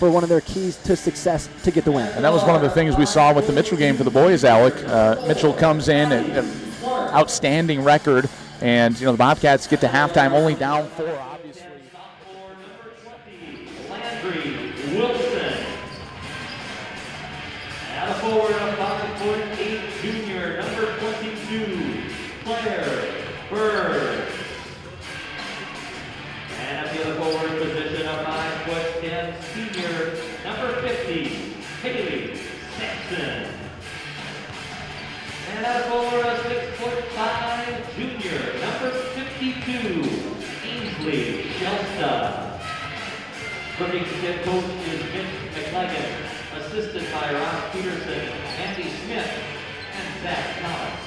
for one of their keys to success to get the win. And that was one of the things we saw with the Mitchell game for the boys, Alec. Mitchell comes in, an outstanding record, and the Bobcats get to halftime only down 4, obviously. Landry Wilson. And a forward of 5'8" junior, number 22, Claire Bird. And at the other forward position, a 5'10" senior, number 50, Haley Sampson. And at a forward, a 6'5" junior, number 52, Ainsley Shelsta. Brookings head coach is Mitch McLagan, assisted by Ross Peterson, Andy Smith, and Zach Thomas.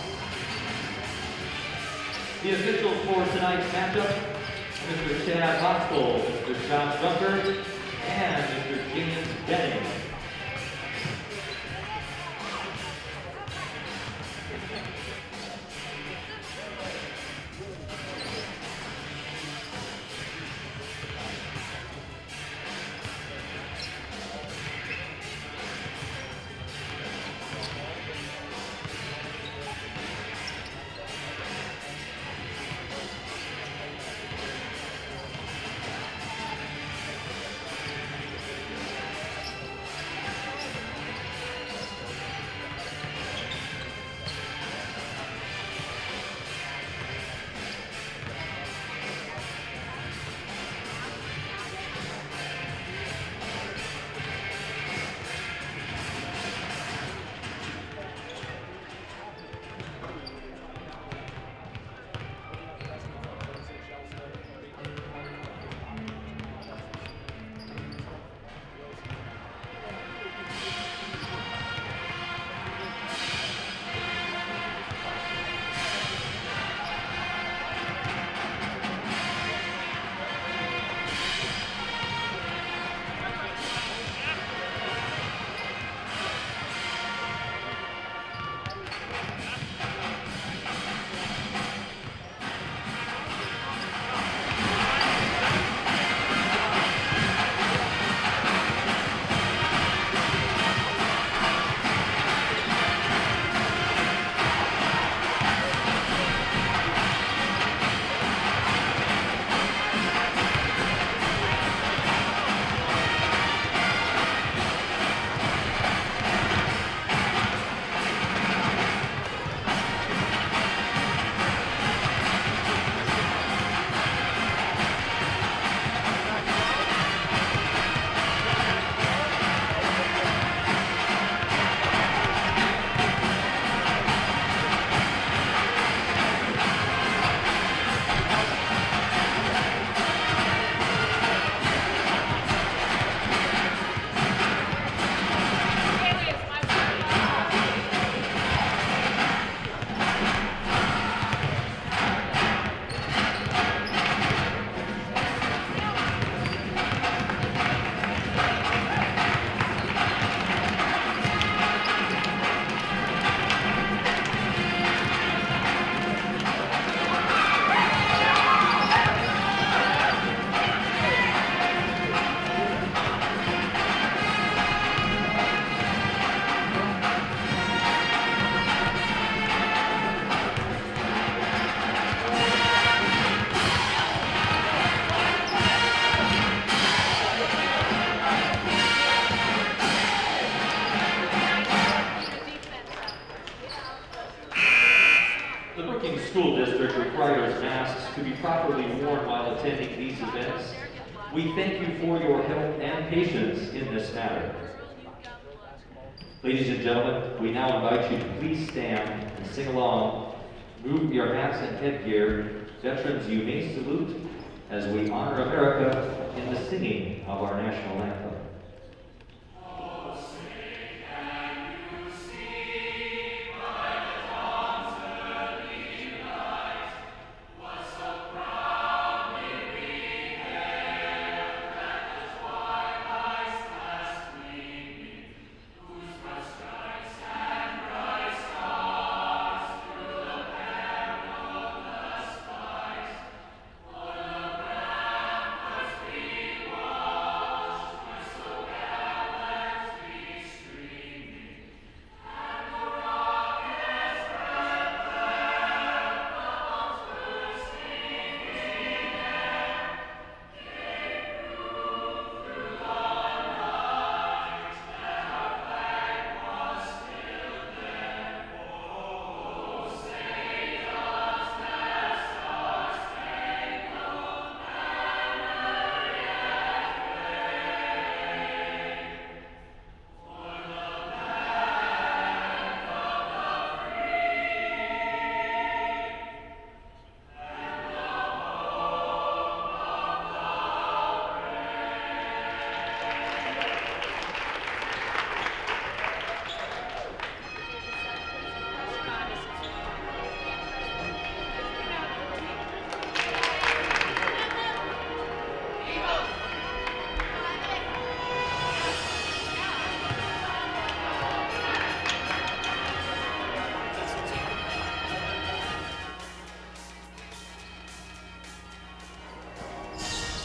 The officials for tonight's matchup, Mr. Chad Hoskell, Mr. John Dunker, and Mr. James Denning. School District requires masks to be properly worn while attending these events. We thank you for your help and patience in this matter. Ladies and gentlemen, we now invite you to please stand and sing along. Move your hats and headgear. Veterans, you may salute as we honor America in the singing of our national anthem.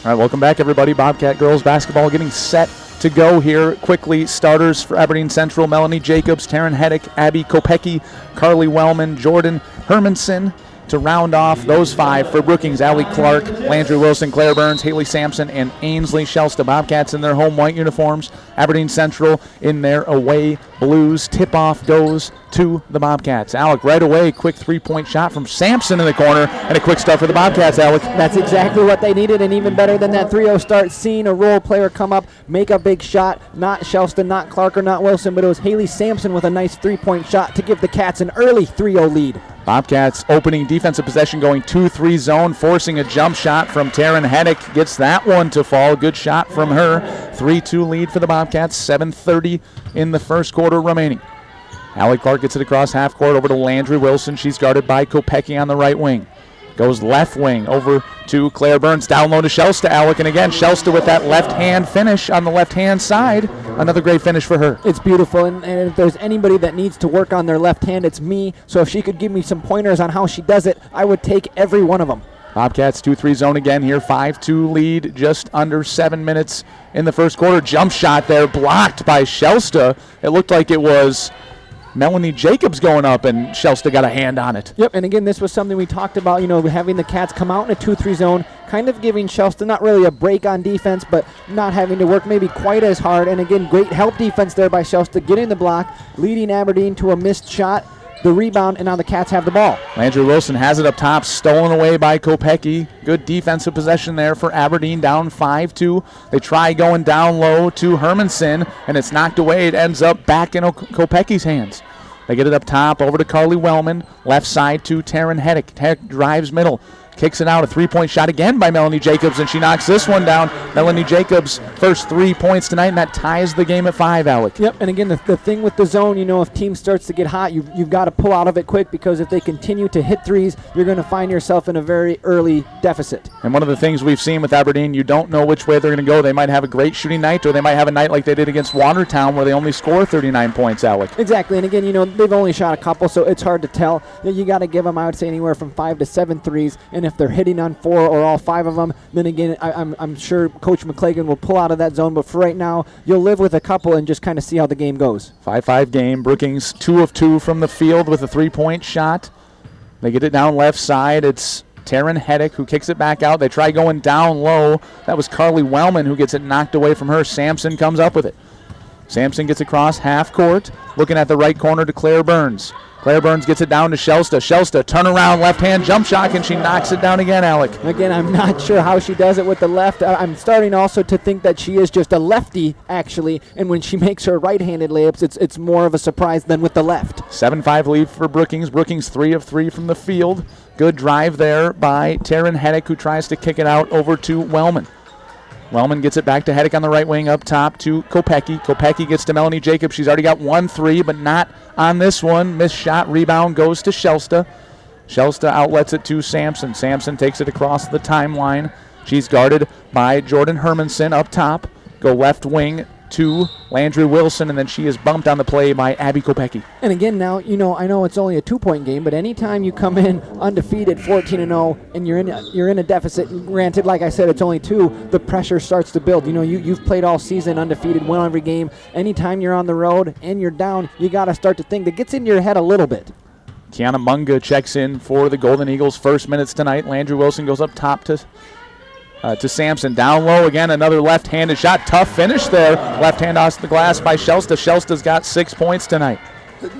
All right, welcome back, everybody. Bobcat girls basketball getting set to go here. Quickly, starters for Aberdeen Central: Melanie Jacobs, Taryn Heddick, Abby Kopecki, Carly Wellman, Jordan Hermanson. To round off those 5 for Brookings: Allie Clark, Landry Wilson, Claire Burns, Haley Sampson, and Ainsley Shelsta. Bobcats in their home white uniforms. Aberdeen Central in their away blues. Tip-off goes to the Bobcats. Alec, right away, quick 3-point shot from Sampson in the corner, and a quick start for the Bobcats, Alec. That's exactly what they needed, and even better than that 3-0 start, seeing a role player come up, make a big shot. Not Shelston, not Clark, or not Wilson, but it was Haley Sampson with a nice 3-point shot to give the Cats an early 3-0 lead. Bobcats opening defensive possession, going 2-3 zone, forcing a jump shot from Taryn Heddick. Gets that one to fall. Good shot from her. 3-2 lead for the Bobcats. 7:30 in the first quarter remaining. Allie Clark gets it across half court over to Landry Wilson. She's guarded by Kopecki on the right wing. Goes left wing over to Claire Burns. Down low to Shelsta, Alec. And again, Shelsta with that left-hand finish on the left-hand side. Another great finish for her. It's beautiful, and if there's anybody that needs to work on their left hand, it's me. So if she could give me some pointers on how she does it, I would take every one of them. Bobcats 2-3 zone again here. 5-2 lead, just under 7 minutes in the first quarter. Jump shot there, blocked by Shelsta. It looked like it was Melanie Jacobs going up, and Shelsta got a hand on it. Yep, and again, this was something we talked about, having the Cats come out in a 2-3 zone, kind of giving Shelsta not really a break on defense, but not having to work maybe quite as hard. And again, great help defense there by Shelsta, getting the block, leading Aberdeen to a missed shot, the rebound, and now the Cats have the ball. Landry Wilson has it up top, stolen away by Kopecki. Good defensive possession there for Aberdeen, down 5-2. They try going down low to Hermanson, and it's knocked away. It ends up back in Kopecki's hands. They get it up top over to Carly Wellman, left side to Taryn Heddick. Heddick drives middle, kicks it out. A 3-point shot again by Melanie Jacobs, and she knocks this one down. Melanie Jacobs' first 3 points tonight, and that ties the game at 5, Alec. Yep, and again, the thing with the zone, if team starts to get hot, you've got to pull out of it quick, because if they continue to hit threes, you're going to find yourself in a very early deficit. And one of the things we've seen with Aberdeen, you don't know which way they're going to go. They might have a great shooting night, or they might have a night like they did against Watertown where they only score 39 points, Alec. Exactly, and again, they've only shot a couple, so it's hard to tell. You got to give them, I would say, anywhere from 5 to 7 threes, and if they're hitting on 4 or all 5 of them, then again, I'm sure Coach McClagan will pull out of that zone, but for right now, you'll live with a couple and just kind of see how the game goes. 5-5 game. Brookings 2 of 2 from the field with a 3-point shot. They get it down left side. It's Taryn Heddick who kicks it back out. They try going down low. That was Carly Wellman who gets it knocked away from her. Sampson comes up with it. Sampson gets across half court, looking at the right corner to Claire Burns. Claire Burns gets it down to Shelsta. Shelsta, turn around, left-hand jump shot, and she knocks it down again, Alec. Again, I'm not sure how she does it with the left. I'm starting also to think that she is just a lefty, actually, and when she makes her right-handed layups, it's more of a surprise than with the left. 7-5 lead for Brookings. Brookings 3 of 3 from the field. Good drive there by Taryn Heddick, who tries to kick it out over to Wellman. Wellman gets it back to Heddick on the right wing, up top to Kopecki. Kopecki gets to Melanie Jacobs. She's already got 1 3, but not on this one. Missed shot, rebound goes to Shelsta. Shelsta outlets it to Sampson. Sampson takes it across the timeline. She's guarded by Jordan Hermanson up top. Go left wing to Landry Wilson, and then she is bumped on the play by Abby Kopecki. And again, now, I know it's only a 2-point game, but anytime you come in undefeated 14-0 and you're in a deficit, granted, like I said, it's only 2, the pressure starts to build. You've played all season undefeated, won every game. Anytime you're on the road and you're down, you got to start to think. That gets into your head a little bit. Kiana Munga checks in for the Golden Eagles. First minutes tonight. Landry Wilson goes up top to Sampson. Down low again, another left-handed shot. Tough finish there. Left hand off the glass by Shelsta. Shelsta's got 6 points tonight.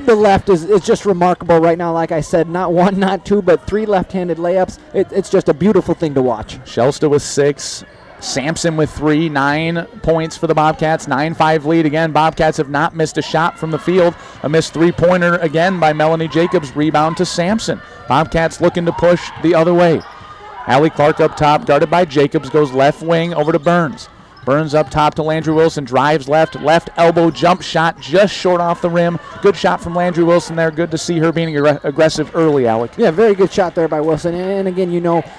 The left is just remarkable right now. Like I said, not 1, not 2, but 3 left-handed layups. It's just a beautiful thing to watch. Shelsta with 6. Sampson with 3. 9 points for the Bobcats. 9-5 lead again. Bobcats have not missed a shot from the field. A missed 3-pointer again by Melanie Jacobs. Rebound to Sampson. Bobcats looking to push the other way. Allie Clark up top, guarded by Jacobs, goes left wing over to Burns. Burns up top to Landry Wilson, drives left elbow jump shot just short off the rim. Good shot from Landry Wilson there. Good to see her being aggressive early, Alec. Yeah, very good shot there by Wilson. And again,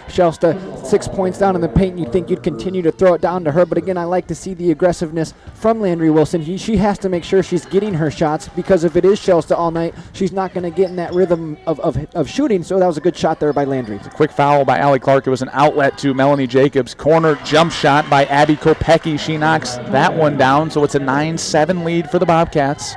Shasta 6 points down in the paint. You'd think you'd continue to throw it down to her. But again, I like to see the aggressiveness from Landry Wilson. She has to make sure she's getting her shots, because if it is Shasta all night, she's not going to get in that rhythm of shooting. So that was a good shot there by Landry. It's a quick foul by Allie Clark. It was an outlet to Melanie Jacobs. Corner jump shot by Abby Kopecki. She knocks that one down, so it's a 9-7 lead for the Bobcats.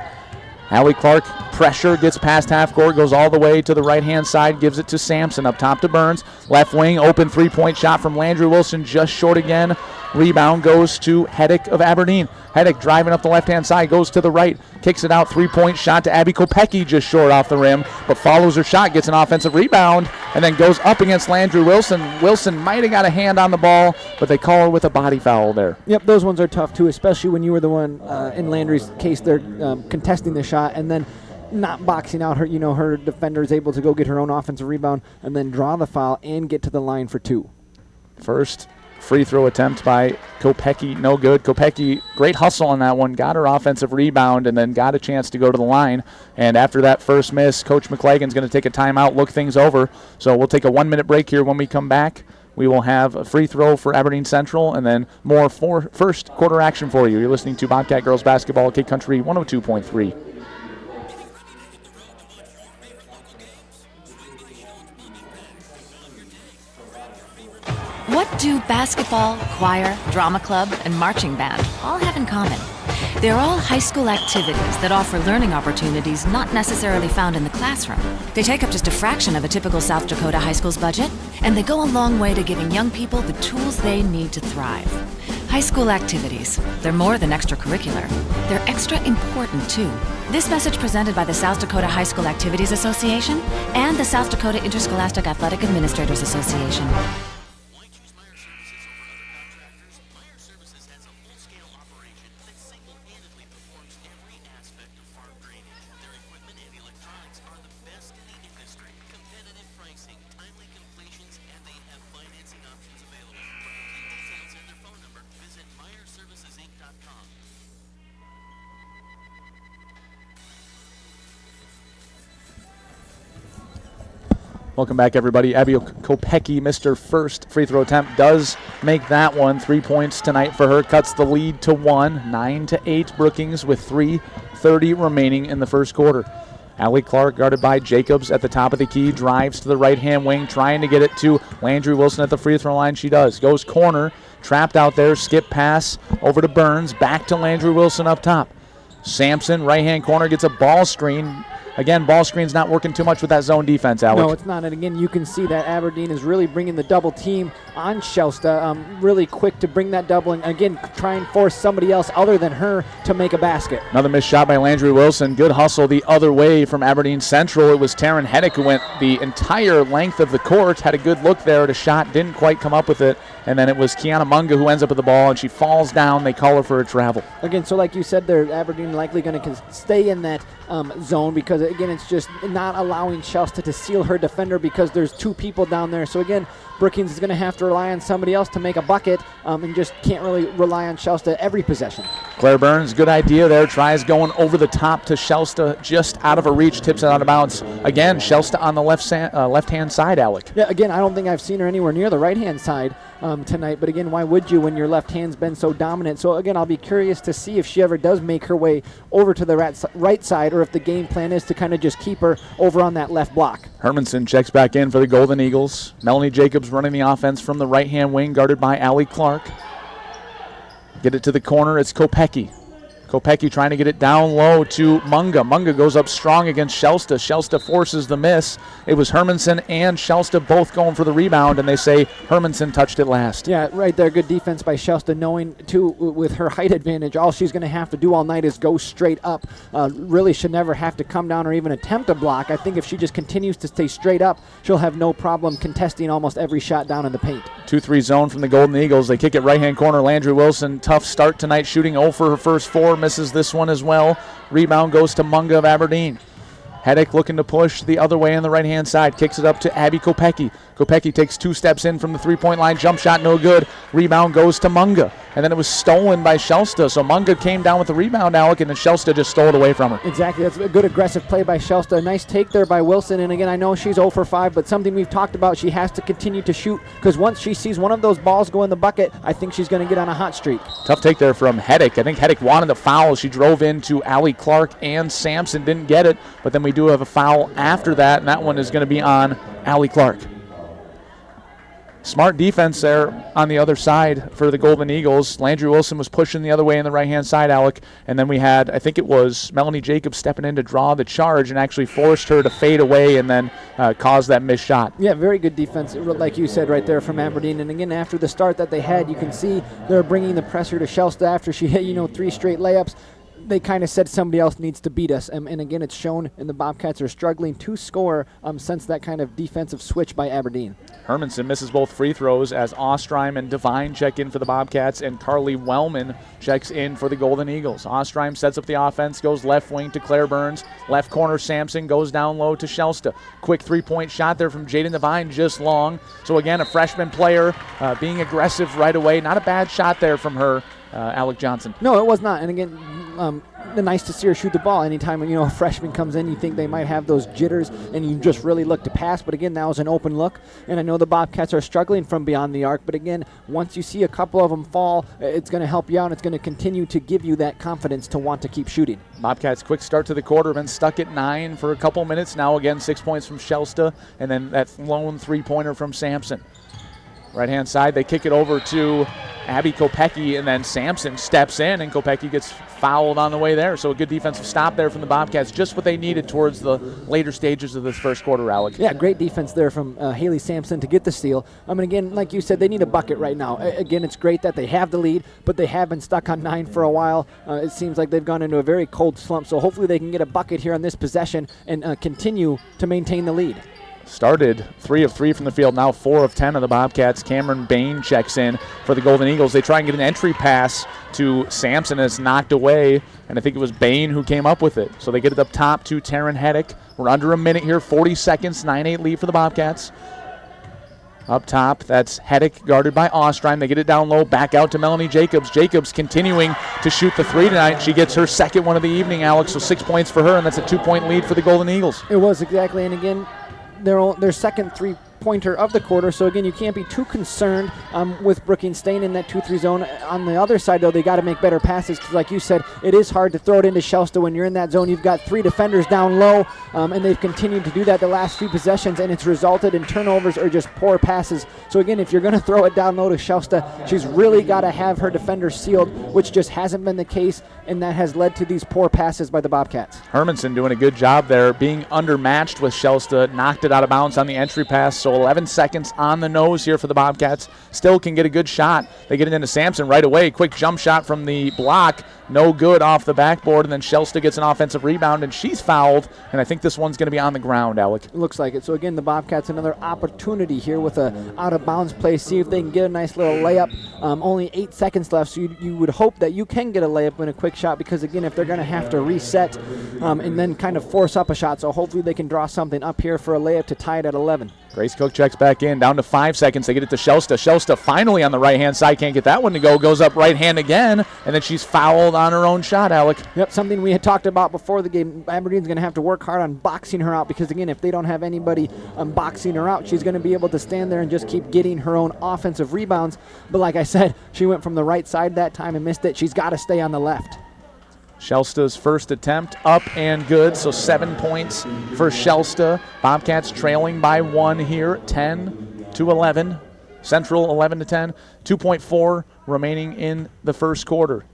Allie Clark, pressure, gets past half court, goes all the way to the right-hand side, gives it to Sampson, up top to Burns. Left wing, open three-point shot from Landry Wilson, just short again. Rebound goes to Heddick of Aberdeen. Heddick driving up the left-hand side, goes to the right, kicks it out, three-point shot to Abby Kopecki, just short off the rim, but follows her shot, gets an offensive rebound, and then goes up against Landry Wilson. Wilson might have got a hand on the ball, but they call her with a body foul there. Yep, those ones are tough too, especially when you were the one, in Landry's case, they're contesting the shot and then not boxing out her. Her defender is able to go get her own offensive rebound and then draw the foul and get to the line for two. First free throw attempt by Kopecki, no good. Kopecki, great hustle on that one, got her offensive rebound and then got a chance to go to the line. And after that first miss, Coach McLagan's going to take a timeout, look things over. So we'll take a 1-minute break here. When we come back, we will have a free throw for Aberdeen Central and then more first quarter action for you. You're listening to Bobcat Girls Basketball, K Country 102.3. What do basketball, choir, drama club, and marching band all have in common? They're all high school activities that offer learning opportunities not necessarily found in the classroom. They take up just a fraction of a typical South Dakota high school's budget, and they go a long way to giving young people the tools they need to thrive. High school activities, they're more than extracurricular. They're extra important, too. This message presented by the South Dakota High School Activities Association and the South Dakota Interscholastic Athletic Administrators Association. Welcome back, everybody. Abby Kopecki missed her first free throw attempt. Does make that one. 3 points tonight for her. Cuts the lead to 1. 9-8 Brookings with 3:30 remaining in the first quarter. Allie Clark guarded by Jacobs at the top of the key. Drives to the right-hand wing, trying to get it to Landry Wilson at the free throw line. She does. Goes corner. Trapped out there. Skip pass over to Burns. Back to Landry Wilson up top. Sampson, right-hand corner, gets a ball screen. Again, ball screen's not working too much with that zone defense, Alec. No, it's not. And again, you can see that Aberdeen is really bringing the double team on Shasta, really quick to bring that double and, again, try and force somebody else other than her to make a basket. Another missed shot by Landry Wilson. Good hustle the other way from Aberdeen Central. It was Taryn Heddick who went the entire length of the court, had a good look there at a shot, didn't quite come up with it. And then it was Kiana Munga who ends up with the ball, and she falls down. They call her for a travel. Again, so like you said, they're Aberdeen likely going to stay in that zone because, again, it's just not allowing Shasta to seal her defender because there's two people down there. So, again, Brookings is going to have to rely on somebody else to make a bucket and just can't really rely on Shasta every possession. Claire Burns, good idea there. Tries going over the top to Shasta, just out of her reach, tips it out of bounds. Again, Shasta on the left-hand side, Alec. Yeah, again, I don't think I've seen her anywhere near the right-hand side tonight. But, again, why would you when your left hand's been so dominant? So, again, I'll be curious to see if she ever does make her way over to the right side or if the game plan is to kind of just keep her over on that left block. Hermanson checks back in for the Golden Eagles. Melanie Jacobs running the offense from the right-hand wing, guarded by Allie Clark. Get it to the corner. It's Kopecki. Kopecki trying to get it down low to Munga. Munga goes up strong against Shasta. Shasta forces the miss. It was Hermanson and Shasta both going for the rebound, and they say Hermanson touched it last. Yeah, right there. Good defense by Shasta, knowing, too, with her height advantage, all she's going to have to do all night is go straight up. Really should never have to come down or even attempt a block. I think if she just continues to stay straight up, she'll have no problem contesting almost every shot down in the paint. 2-3 zone from the Golden Eagles. They kick it right-hand corner. Landry Wilson, tough start tonight, shooting 0 for her first 4. Misses this one as well. Rebound goes to Munga of Aberdeen. Hedek looking to push the other way on the right-hand side. Kicks it up to Abby Kopecky. Kopecky takes 2 steps in from the three-point line. Jump shot, no good. Rebound goes to Munga. And then it was stolen by Shelsta. So Munga came down with the rebound, Alec, and then Shelsta just stole it away from her. Exactly. That's a good aggressive play by Shelsta. A nice take there by Wilson. And again, I know she's 0 for 5, but something we've talked about, she has to continue to shoot, because once she sees one of those balls go in the bucket, I think she's going to get on a hot streak. Tough take there from Hedek. I think Hedek wanted the foul. She drove into Allie Clark and Sampson, didn't get it, but then we do have a foul after that, and that one is going to be on Allie Clark. Smart defense there on the other side for the Golden Eagles. Landry Wilson was pushing the other way on the right-hand side, Alec, and then we had, I think it was Melanie Jacobs stepping in to draw the charge and actually forced her to fade away and then caused that missed shot. Yeah, very good defense, like you said right there from Aberdeen. And again, after the start that they had, you can see they're bringing the pressure to Shelsta after she hit, 3 straight layups. They kind of said somebody else needs to beat us. And again, it's shown, and the Bobcats are struggling to score since that kind of defensive switch by Aberdeen. Hermanson misses both free throws as Ostreim and Devine check in for the Bobcats, and Carly Wellman checks in for the Golden Eagles. Ostreim sets up the offense, goes left wing to Claire Burns. Left corner, Sampson goes down low to Shelsta. Quick three-point shot there from Jaden Devine, just long. So again, a freshman player being aggressive right away. Not a bad shot there from her, Alec Johnson. No, it was not. And again, nice to see her shoot the ball. Anytime a freshman comes in, you think they might have those jitters, and you just really look to pass. But again, that was an open look. And I know the Bobcats are struggling from beyond the arc. But again, once you see a couple of them fall, it's going to help you out, and it's going to continue to give you that confidence to want to keep shooting. Bobcats quick start to the quarter, been stuck at 9 for a couple minutes now. Again, 6 points from Shelsta, and then that lone three-pointer from Sampson. Right-hand side, they kick it over to Abby Kopecky, and then Sampson steps in, and Kopecky gets fouled on the way there. So a good defensive stop there from the Bobcats, just what they needed towards the later stages of this first quarter, Alec. Yeah, great defense there from Haley Sampson to get the steal. Again, like you said, they need a bucket right now. Again, it's great that they have the lead, but they have been stuck on 9 for a while. It seems like they've gone into a very cold slump, so hopefully they can get a bucket here on this possession and continue to maintain the lead. Started 3 of 3 from the field, now 4 of 10 of the Bobcats. Cameron Bain checks in for the Golden Eagles. They try and get an entry pass to Sampson, and it's knocked away, and I think it was Bain who came up with it. So they get it up top to Taryn Hedek. We're under a minute here, 40 seconds, 9-8 lead for the Bobcats. Up top, that's Hedek guarded by Ostreim. They get it down low, back out to Melanie Jacobs. Jacobs continuing to shoot the 3 tonight. She gets her second one of the evening, Alex, so 6 points for her, and that's a 2-point lead for the Golden Eagles. It was, exactly, and again, their second three-pointer of the quarter. So again, you can't be too concerned with Brookings staying in that 2-3 zone. On the other side, though, they got to make better passes, because like you said, it is hard to throw it into Shelsta when you're in that zone. You've got 3 defenders down low, and they've continued to do that the last few possessions, and it's resulted in turnovers or just poor passes. So again, if you're going to throw it down low to Shelsta, she's really got to have her defenders sealed, which just hasn't been the case, and that has led to these poor passes by the Bobcats. Hermanson doing a good job there, being undermatched with Shelsta, knocked it out of bounds on the entry pass. So 11 seconds on the nose here for the Bobcats. Still can get a good shot. They get it into Sampson right away. Quick jump shot from the block. No good off the backboard, and then Shelsta gets an offensive rebound, and she's fouled, and I think this one's going to be on the ground, Alec. It looks like it. So again, the Bobcats another opportunity here with a out-of-bounds play. See if they can get a nice little layup. Only 8 seconds left, so you would hope that you can get a layup in a quick shot, because again, if they're going to have to reset and then kind of force up a shot, so hopefully they can draw something up here for a layup to tie it at 11. Grace Cook checks back in, down to 5 seconds. They get it to Shelsta. Shelsta finally on the right-hand side, can't get that one to go, goes up right hand again, and then she's fouled on her own shot, Alec. Yep, something we had talked about before the game. Aberdeen's going to have to work hard on boxing her out, because again, if they don't have anybody boxing her out, she's going to be able to stand there and just keep getting her own offensive rebounds. But like I said, she went from the right side that time and missed it. She's got to stay on the left. Shelsta's first attempt up and good, so 7 points for Shelsta. Bobcats trailing by 1 here, 10-11. Central 11-10. 2.4 remaining in the first quarter.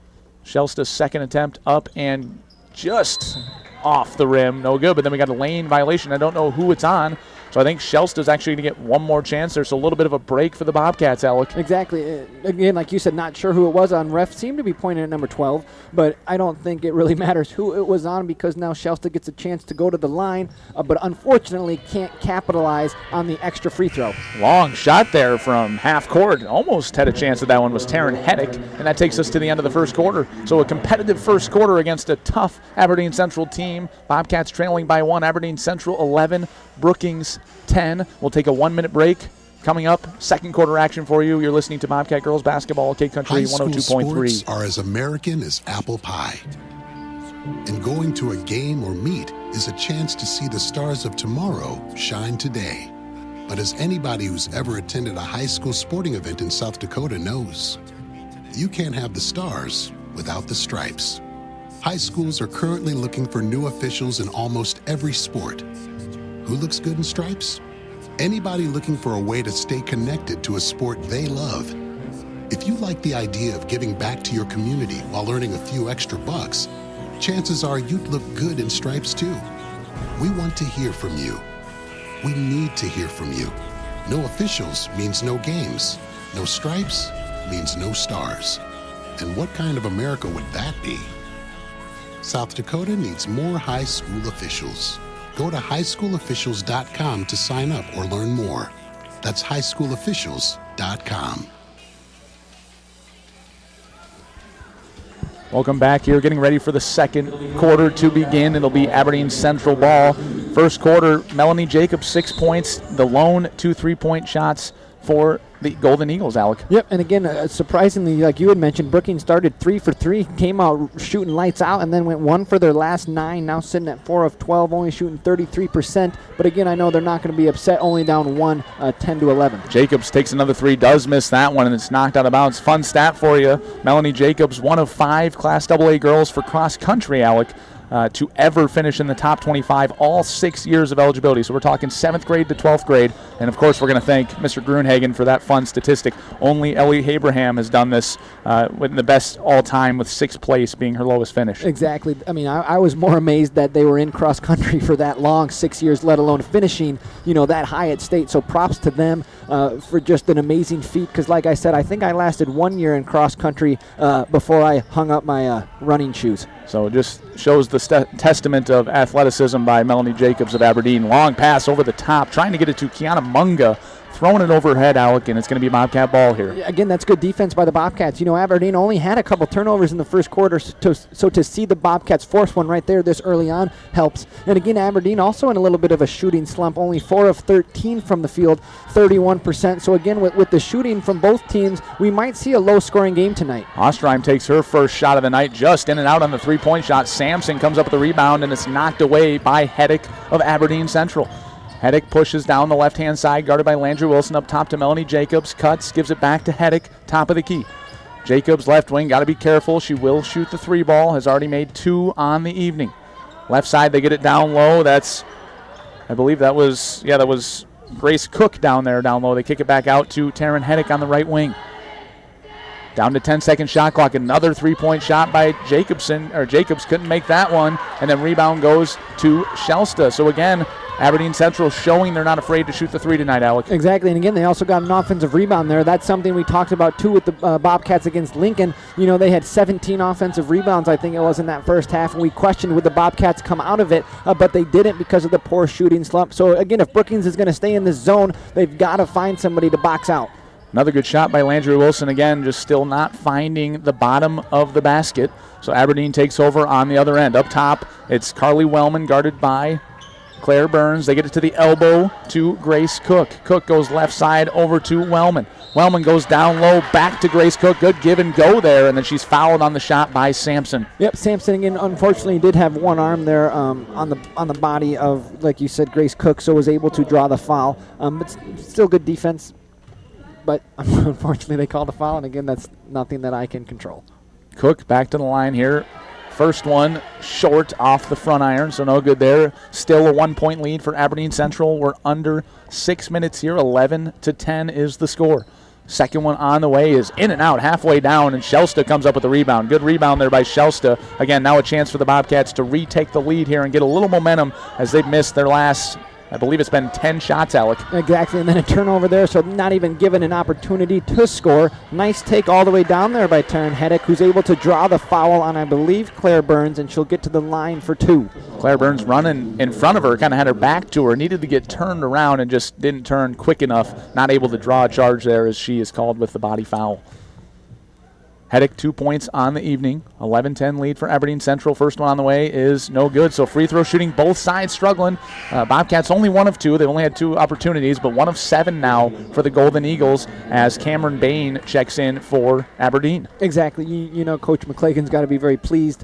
Shelsta's second attempt up and just off the rim, no good. But then we got a lane violation. I don't know who it's on. So I think Shelsta's actually going to get one more chance. There's a little bit of a break for the Bobcats, Alec. Exactly. Again, like you said, not sure who it was on. Ref seemed to be pointing at number 12, but I don't think it really matters who it was on because now Shelsta gets a chance to go to the line, but unfortunately can't capitalize on the extra free throw. Long shot there from half court. Almost had a chance that one was Taryn Heddick, and that takes us to the end of the first quarter. So a competitive first quarter against a tough Aberdeen Central team. Bobcats trailing by 1, Aberdeen Central 11, Brookings 10. We'll take a 1-minute break. Coming up, second quarter action for you. You're listening to Bobcat Girls Basketball, K Country 102.3. Sports are as American as apple pie. And going to a game or meet is a chance to see the stars of tomorrow shine today. But as anybody who's ever attended a high school sporting event in South Dakota knows, you can't have the stars without the stripes. High schools are currently looking for new officials in almost every sport. Who looks good in stripes? Anybody looking for a way to stay connected to a sport they love. If you like the idea of giving back to your community while earning a few extra bucks, chances are you'd look good in stripes too. We want to hear from you. We need to hear from you. No officials means no games. No stripes means no stars. And what kind of America would that be? South Dakota needs more high school officials. Go to highschoolofficials.com to sign up or learn more. That's highschoolofficials.com. Welcome back here, getting ready for the second quarter to begin. It'll be Aberdeen Central ball. First quarter, Melanie Jacobs, 6 points, the lone 2 3-point shots for the Golden Eagles, Alec. Yep, and again, surprisingly, like you had mentioned, Brookings started 3 for 3, came out shooting lights out, and then went 1 for their last 9, now sitting at 4 of 12, only shooting 33%. But again, I know they're not going to be upset, only down 1, 10 to 11. Jacobs takes another 3, does miss that one, and it's knocked out of bounds. Fun stat for you, Melanie Jacobs, one of 5 Class AA girls for cross country, Alec, to ever finish in the top 25 all 6 years of eligibility. So we're talking 7th grade to 12th grade. And, of course, we're going to thank Mr. Grunhagen for that fun statistic. Only Ellie Abraham has done this with the best all-time, with 6th place being her lowest finish. Exactly. I mean, I was more amazed that they were in cross-country for that long, 6 years, let alone finishing, that high at state. So props to them for just an amazing feat. Because, like I said, I think I lasted 1 year in cross-country before I hung up my running shoes. So it just shows the testament of athleticism by Melanie Jacobs of Aberdeen. Long pass over the top, trying to get it to Kiana Munga, throwing it overhead, Alec, and it's going to be Bobcat ball here. Again, that's good defense by the Bobcats. Aberdeen only had a couple turnovers in the first quarter, so to see the Bobcats force one right there this early on helps. And again, Aberdeen also in a little bit of a shooting slump, only 4 of 13 from the field, 31%. So again, with the shooting from both teams, we might see a low-scoring game tonight. Osterheim takes her first shot of the night, just in and out on the three-point shot. Sampson comes up with the rebound, and it's knocked away by Heddick of Aberdeen Central. Heddick pushes down the left-hand side, guarded by Landry Wilson, up top to Melanie Jacobs. Cuts, gives it back to Heddick, top of the key. Jacobs, left wing, got to be careful. She will shoot the 3 ball, has already made 2 on the evening. Left side, they get it down low. I believe that was Grace Cook down low. They kick it back out to Taryn Heddick on the right wing. Down to 10-second shot clock. Another 3-point shot by Jacobs couldn't make that one. And then rebound goes to Shelsta. So again, Aberdeen Central showing they're not afraid to shoot the 3 tonight, Alec. Exactly, and again, they also got an offensive rebound there. That's something we talked about, too, with the Bobcats against Lincoln. They had 17 offensive rebounds, I think it was, in that first half, and we questioned would the Bobcats come out of it, but they didn't because of the poor shooting slump. So, again, if Brookings is going to stay in this zone, they've got to find somebody to box out. Another good shot by Landry Wilson. Again, just still not finding the bottom of the basket. So Aberdeen takes over on the other end. Up top, it's Carly Wellman guarded by Claire Burns. They get it to the elbow to Grace Cook. Cook goes left side over to Wellman. Wellman goes down low, back to Grace Cook. Good give and go there, and then she's fouled on the shot by Sampson. Yep, Sampson again unfortunately did have one arm there on the body of, like you said, Grace Cook, so was able to draw the foul. But still good defense. But unfortunately they called a foul, and again, that's nothing that I can control. Cook back to the line here. First one short off the front iron, so no good there. Still a 1-point lead for Aberdeen Central. We're under 6 minutes here. 11-10 is the score. Second one on the way is in and out, halfway down, and Shelsta comes up with the rebound. Good rebound there by Shelsta. Again, now a chance for the Bobcats to retake the lead here and get a little momentum as they've missed their last I believe it's been 10 shots, Alec. Exactly, and then a turnover there, so not even given an opportunity to score. Nice take all the way down there by Taryn Heddick, who's able to draw the foul on, I believe, Claire Burns, and she'll get to the line for 2. Claire Burns running in front of her, kind of had her back to her, needed to get turned around and just didn't turn quick enough. Not able to draw a charge there as she is called with the body foul. Heddick 2 points on the evening. 11-10 lead for Aberdeen Central. First one on the way is no good. So free throw shooting, both sides struggling. Bobcats only 1 of 2. They've only had 2 opportunities, but 1 of 7 now for the Golden Eagles as Cameron Bain checks in for Aberdeen. Exactly. You know, Coach McClagan's got to be very pleased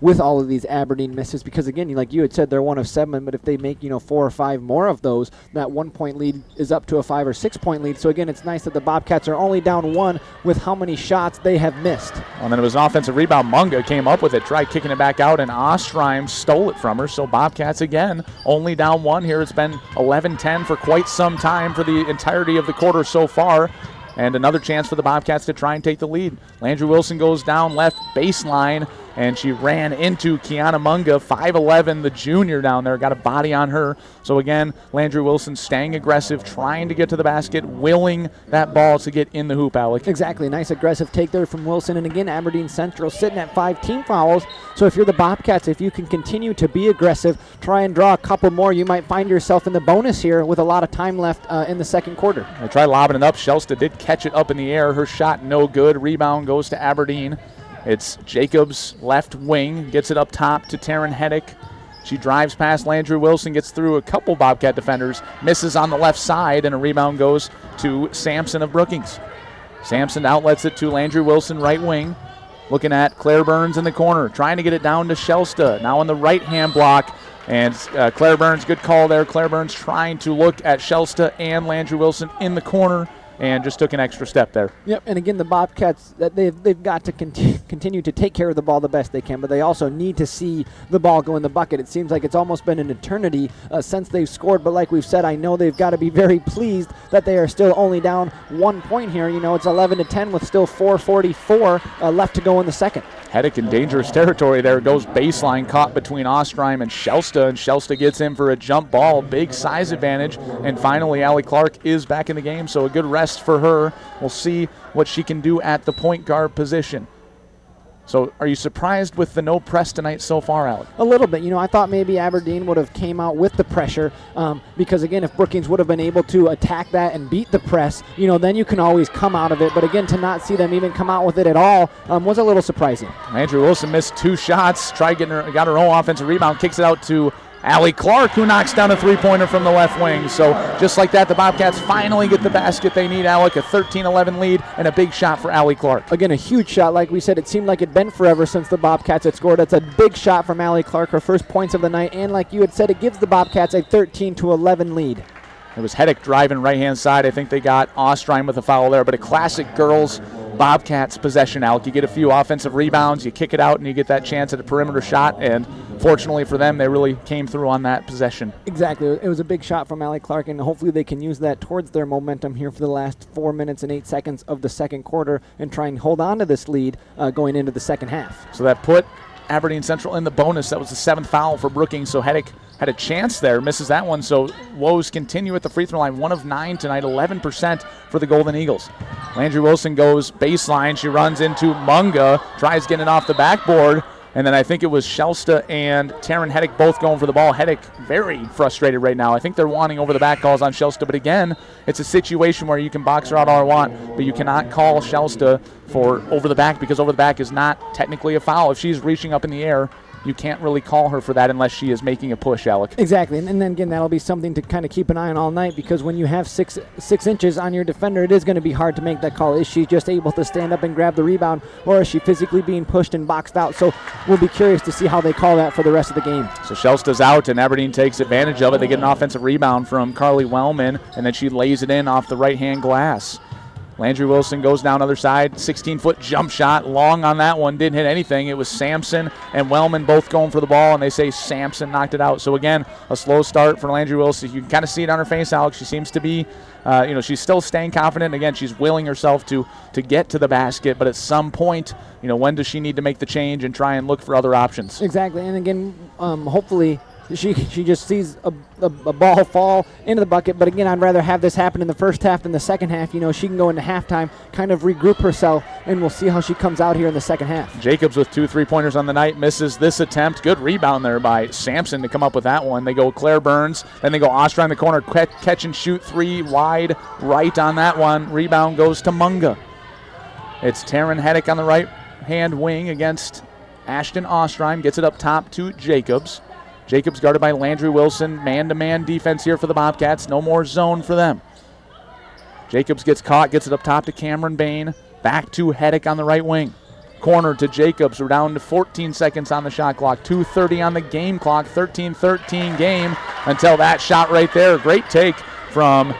with all of these Aberdeen misses because, again, like you had said, they're 1 of 7, but if they make, 4 or 5 more of those, that 1-point lead is up to a 5 or 6-point lead. So, again, it's nice that the Bobcats are only down 1 with how many shots they have missed. And then it was an offensive rebound. Munga came up with it, tried kicking it back out, and Ostreim stole it from her. So Bobcats, again, only down 1 here. It's been 11-10 for quite some time for the entirety of the quarter so far. And another chance for the Bobcats to try and take the lead. Landry Wilson goes down left baseline, and she ran into Kiana Munga, 5'11", the junior down there, got a body on her. So again, Landry Wilson staying aggressive, trying to get to the basket, willing that ball to get in the hoop, Alec. Exactly. Nice aggressive take there from Wilson. And again, Aberdeen Central sitting at 5 team fouls. So if you're the Bobcats, if you can continue to be aggressive, try and draw a couple more, you might find yourself in the bonus here with a lot of time left in the second quarter. They try lobbing it up. Shelsta did catch it up in the air. Her shot no good. Rebound goes to Aberdeen. It's Jacobs left wing, gets it up top to Taryn Heddick. She drives past Landry Wilson, gets through a couple Bobcat defenders, misses on the left side, and a rebound goes to Sampson of Brookings. Sampson outlets it to Landry Wilson, right wing. Looking at Claire Burns in the corner, trying to get it down to Shelsta. Now on the right-hand block, and Claire Burns, good call there. Claire Burns trying to look at Shelsta and Landry Wilson in the corner, and just took an extra step there. Yep, and again, the Bobcats, they've got to continue to take care of the ball the best they can, but they also need to see the ball go in the bucket. It seems like it's almost been an eternity since they've scored, but like we've said, I know they've got to be very pleased that they are still only down 1 point here. It's 11-10 with still 4:44 left to go in the second. Heddick in dangerous territory there. Goes baseline, caught between Ostreim and Shelsta gets in for a jump ball. Big size advantage. And finally, Allie Clark is back in the game, so a good rest for her. We'll see what she can do at the point guard position. So are you surprised with the no press tonight so far, Alec? A little bit. I thought maybe Aberdeen would have came out with the pressure because, again, if Brookings would have been able to attack that and beat the press, then you can always come out of it. But, again, to not see them even come out with it at all was a little surprising. Andrew Wilson missed 2 shots, got her own offensive rebound, kicks it out to Allie Clark, who knocks down a 3-pointer from the left wing. So just like that, the Bobcats finally get the basket they need, Alec. A 13-11 lead and a big shot for Allie Clark. Again, a huge shot. Like we said, it seemed like it'd been forever since the Bobcats had scored. That's a big shot from Allie Clark, her first points of the night. And like you had said, it gives the Bobcats a 13-11 lead. It was Heddick driving right-hand side. I think they got Ostreim with a foul there, but a classic girls Bobcats possession, Alec. You get a few offensive rebounds, you kick it out, and you get that chance at a perimeter shot, and fortunately for them, they really came through on that possession. Exactly. It was a big shot from Allie Clark, and hopefully they can use that towards their momentum here for the last 4 minutes and 8 seconds of the second quarter and try and hold on to this lead going into the second half. So that put Aberdeen Central in the bonus. That was the 7th foul for Brookings, so Heddick had a chance there, misses that one. So woes continue at the free throw line. 1 of 9 tonight, 11% for the Golden Eagles. Landry Wilson goes baseline. She runs into Munga, tries getting it off the backboard. And then I think it was Shelsta and Taryn Heddick both going for the ball. Heddick very frustrated right now. I think they're wanting over the back calls on Shelsta. But again, it's a situation where you can box her out all I want, but you cannot call Shelsta for over the back because over the back is not technically a foul. If she's reaching up in the air, you can't really call her for that unless she is making a push, Alec. Exactly, and then again, that'll be something to kind of keep an eye on all night because when you have six inches on your defender, it is going to be hard to make that call. Is she just able to stand up and grab the rebound, or is she physically being pushed and boxed out? So we'll be curious to see how they call that for the rest of the game. So Shelsta's out, and Aberdeen takes advantage of it. They get an offensive rebound from Carly Wellman, and then she lays it in off the right-hand glass. Landry Wilson goes down other side, 16-foot jump shot, long on that one, didn't hit anything. It was Sampson and Wellman both going for the ball, and they say Sampson knocked it out. So again, a slow start for Landry Wilson. You can kind of see it on her face, Alex. She seems to be, she's still staying confident. Again, she's willing herself to get to the basket, but at some point, when does she need to make the change and try and look for other options? Exactly, and again, hopefully she just sees a ball fall into the bucket. But again, I'd rather have this happen in the first half than the second half. You know, she can go into halftime, kind of regroup herself, and we'll see how she comes out here in the second half. Jacobs with 2 3-pointers on the night, misses this attempt. Good rebound there by Sampson to come up with that one. They go Claire Burns, then they go Ostra in the corner, catch and shoot 3 wide right on that one. Rebound goes to Munga. It's Taryn Heddick on the right-hand wing against Ashton Ostreim. Gets it up top to Jacobs. Jacobs guarded by Landry Wilson. Man-to-man defense here for the Bobcats. No more zone for them. Jacobs gets caught, gets it up top to Cameron Bain. Back to Heddick on the right wing. Corner to Jacobs. We're down to 14 seconds on the shot clock. 2:30 on the game clock. 13-13 game until that shot right there. Great take from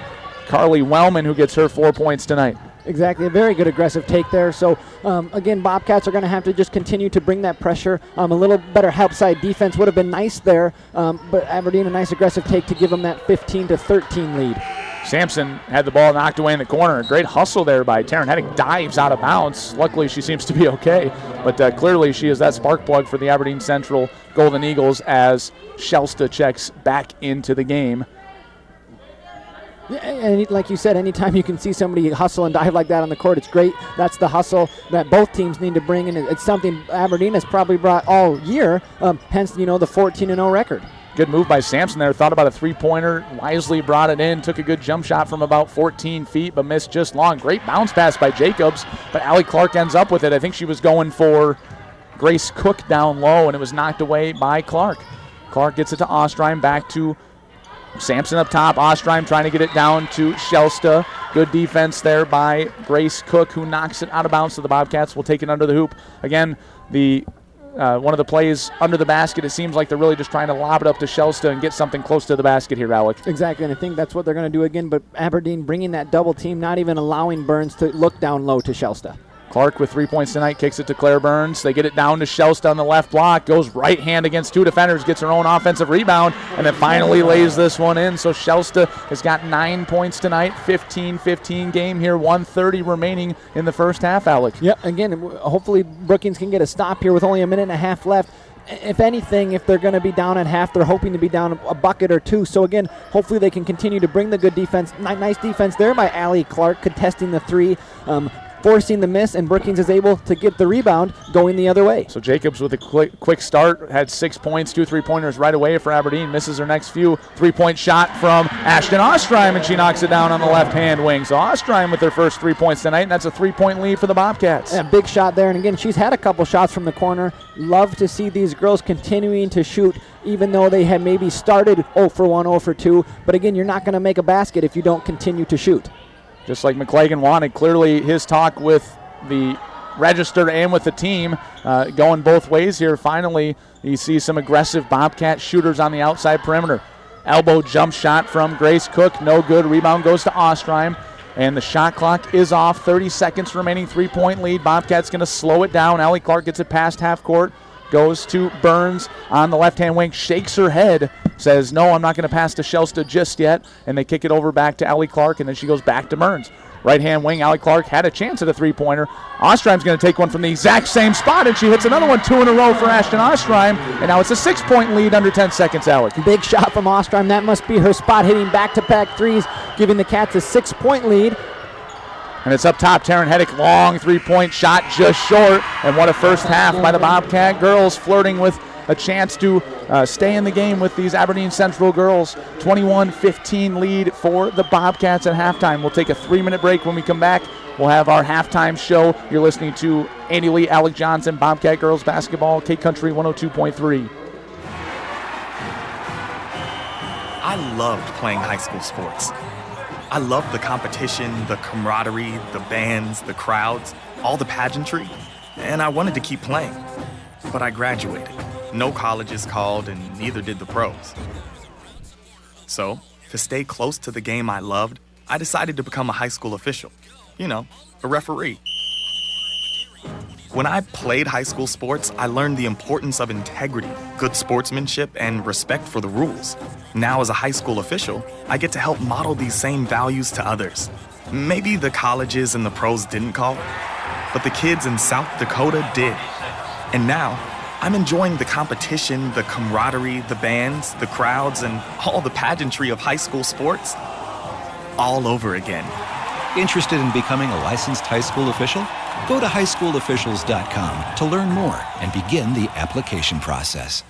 Carly Wellman, who gets her 4 points tonight. Exactly, a very good aggressive take there. So, again, Bobcats are going to have to just continue to bring that pressure. A little better help side defense would have been nice there, but Aberdeen, a nice aggressive take to give them that 15-13 lead. Sampson had the ball knocked away in the corner. Great hustle there by Taryn Heddick. Dives out of bounds. Luckily, she seems to be okay, but clearly she is that spark plug for the Aberdeen Central Golden Eagles as Shelsta checks back into the game. Yeah, and like you said, anytime you can see somebody hustle and dive like that on the court, it's great. That's the hustle that both teams need to bring, and it's something Aberdeen has probably brought all year, hence, you know, the 14-0 record. Good move by Sampson there. Thought about a three-pointer, wisely brought it in, took a good jump shot from about 14 feet, but missed just long. Great bounce pass by Jacobs, but Allie Clark ends up with it. I think she was going for Grace Cook down low, and it was knocked away by Clark. Clark gets it to Ostreim, back to Sampson up top. Ostreim trying to get it down to Shelsta. Good defense there by Grace Cook, who knocks it out of bounds, so the Bobcats will take it under the hoop. Again, one of the plays under the basket, it seems like they're really just trying to lob it up to Shelsta and get something close to the basket here, Alec. Exactly, and I think that's what they're going to do again, but Aberdeen bringing that double team, not even allowing Burns to look down low to Shelsta. Clark with 3 points tonight, kicks it to Claire Burns. They get it down to Shelsta on the left block, goes right hand against two defenders, gets her own offensive rebound, and then finally lays this one in. So Shelsta has got 9 points tonight, 15-15 game here, 1:30 remaining in the first half, Alec. Yep, again, hopefully Brookings can get a stop here with only a minute and a half left. If anything, if they're going to be down at half, they're hoping to be down a bucket or two. So, again, hopefully they can continue to bring the good defense. Nice defense there by Allie Clark, contesting the three, forcing the miss, and Brookings is able to get the rebound going the other way. So Jacobs with a quick start, had 6 points, 2 3-pointers right away for Aberdeen. Misses her next few. 3-point shot from Ashton Ostreim, and she knocks it down on the left-hand wing. So Ostreim with their first 3 points tonight, and that's a 3-point lead for the Bobcats. Yeah, big shot there, and again, she's had a couple shots from the corner. Love to see these girls continuing to shoot, even though they had maybe started 0 for 1, 0 for 2. But again, you're not going to make a basket if you don't continue to shoot. Just like McClagan wanted, clearly his talk with the register and with the team going both ways here. Finally, you see some aggressive Bobcat shooters on the outside perimeter. Elbow jump shot from Grace Cook, no good. Rebound goes to Ostreim, and the shot clock is off. 30 seconds remaining, 3-point lead. Bobcats going to slow it down. Allie Clark gets it past half court. Goes to Burns on the left-hand wing, shakes her head, says, no, I'm not going to pass to Shelsta just yet, and they kick it over back to Allie Clark, and then she goes back to Burns. Right-hand wing, Allie Clark had a chance at a three-pointer. Ostreim's going to take one from the exact same spot, and she hits another one, 2 in a row for Ashton Ostreim, and now it's a 6-point lead under 10 seconds, Alec. Big shot from Ostreim. That must be her spot, hitting back-to-back threes, giving the Cats a 6-point lead. And it's up top, Taryn Heddick, long 3-point shot, just short. And what a first half by the Bobcat girls, flirting with a chance to stay in the game with these Aberdeen Central girls. 21-15 lead for the Bobcats at halftime. We'll take a 3-minute break. When we come back, we'll have our halftime show. You're listening to Andy Lee, Alec Johnson, Bobcat girls basketball, K-Country 102.3. I loved playing high school sports. I loved the competition, the camaraderie, the bands, the crowds, all the pageantry, and I wanted to keep playing. But I graduated. No colleges called, and neither did the pros. So, to stay close to the game I loved, I decided to become a high school official. You know, a referee. When I played high school sports, I learned the importance of integrity, good sportsmanship, and respect for the rules. Now, as a high school official, I get to help model these same values to others. Maybe the colleges and the pros didn't call, but the kids in South Dakota did. And now, I'm enjoying the competition, the camaraderie, the bands, the crowds, and all the pageantry of high school sports all over again. Interested in becoming a licensed high school official? Go to highschoolofficials.com to learn more and begin the application process.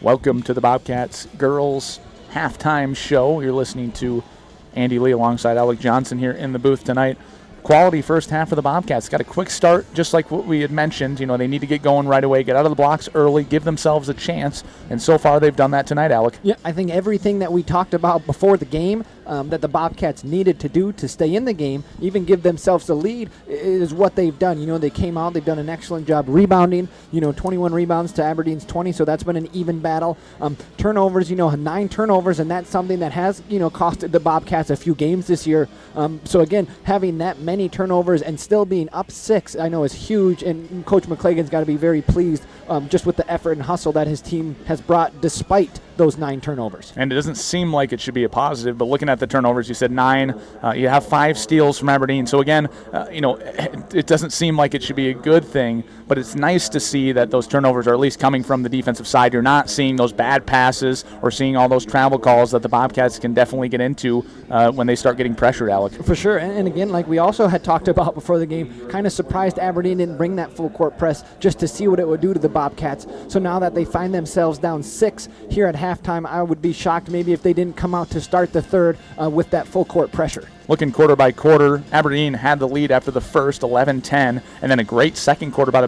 Welcome to the Bobcats girls halftime show. You're listening to Andy Lee alongside Alec Johnson here in the booth tonight. Quality first half of the Bobcats. Got a quick start, just like what we had mentioned. You know, they need to get going right away, get out of the blocks early, give themselves a chance, and so far they've done that tonight, Alec. Yeah, I think everything that we talked about before the game that the Bobcats needed to do to stay in the game, even give themselves a lead, is what they've done. You know, they came out, they've done an excellent job rebounding, 21 rebounds to Aberdeen's 20, so that's been an even battle. Turnovers, 9 turnovers, and that's something that has, costed the Bobcats a few games this year. So again, having that many turnovers and still being up 6, I know is huge, and Coach McClagan's got to be very pleased just with the effort and hustle that his team has brought despite those 9 turnovers. And it doesn't seem like it should be a positive, but looking at the turnovers, you said 9. You have 5 steals from Aberdeen. So again, it doesn't seem like it should be a good thing, but it's nice to see that those turnovers are at least coming from the defensive side. You're not seeing those bad passes or seeing all those travel calls that the Bobcats can definitely get into when they start getting pressured, Alec. For sure. And again, like we also had talked about before the game, kind of surprised Aberdeen didn't bring that full court press just to see what it would do to the Bobcats. So now that they find themselves down 6 here at halftime, I would be shocked maybe if they didn't come out to start the third with that full court pressure. Looking quarter by quarter, Aberdeen had the lead after the first, 11-10, and then a great second quarter by the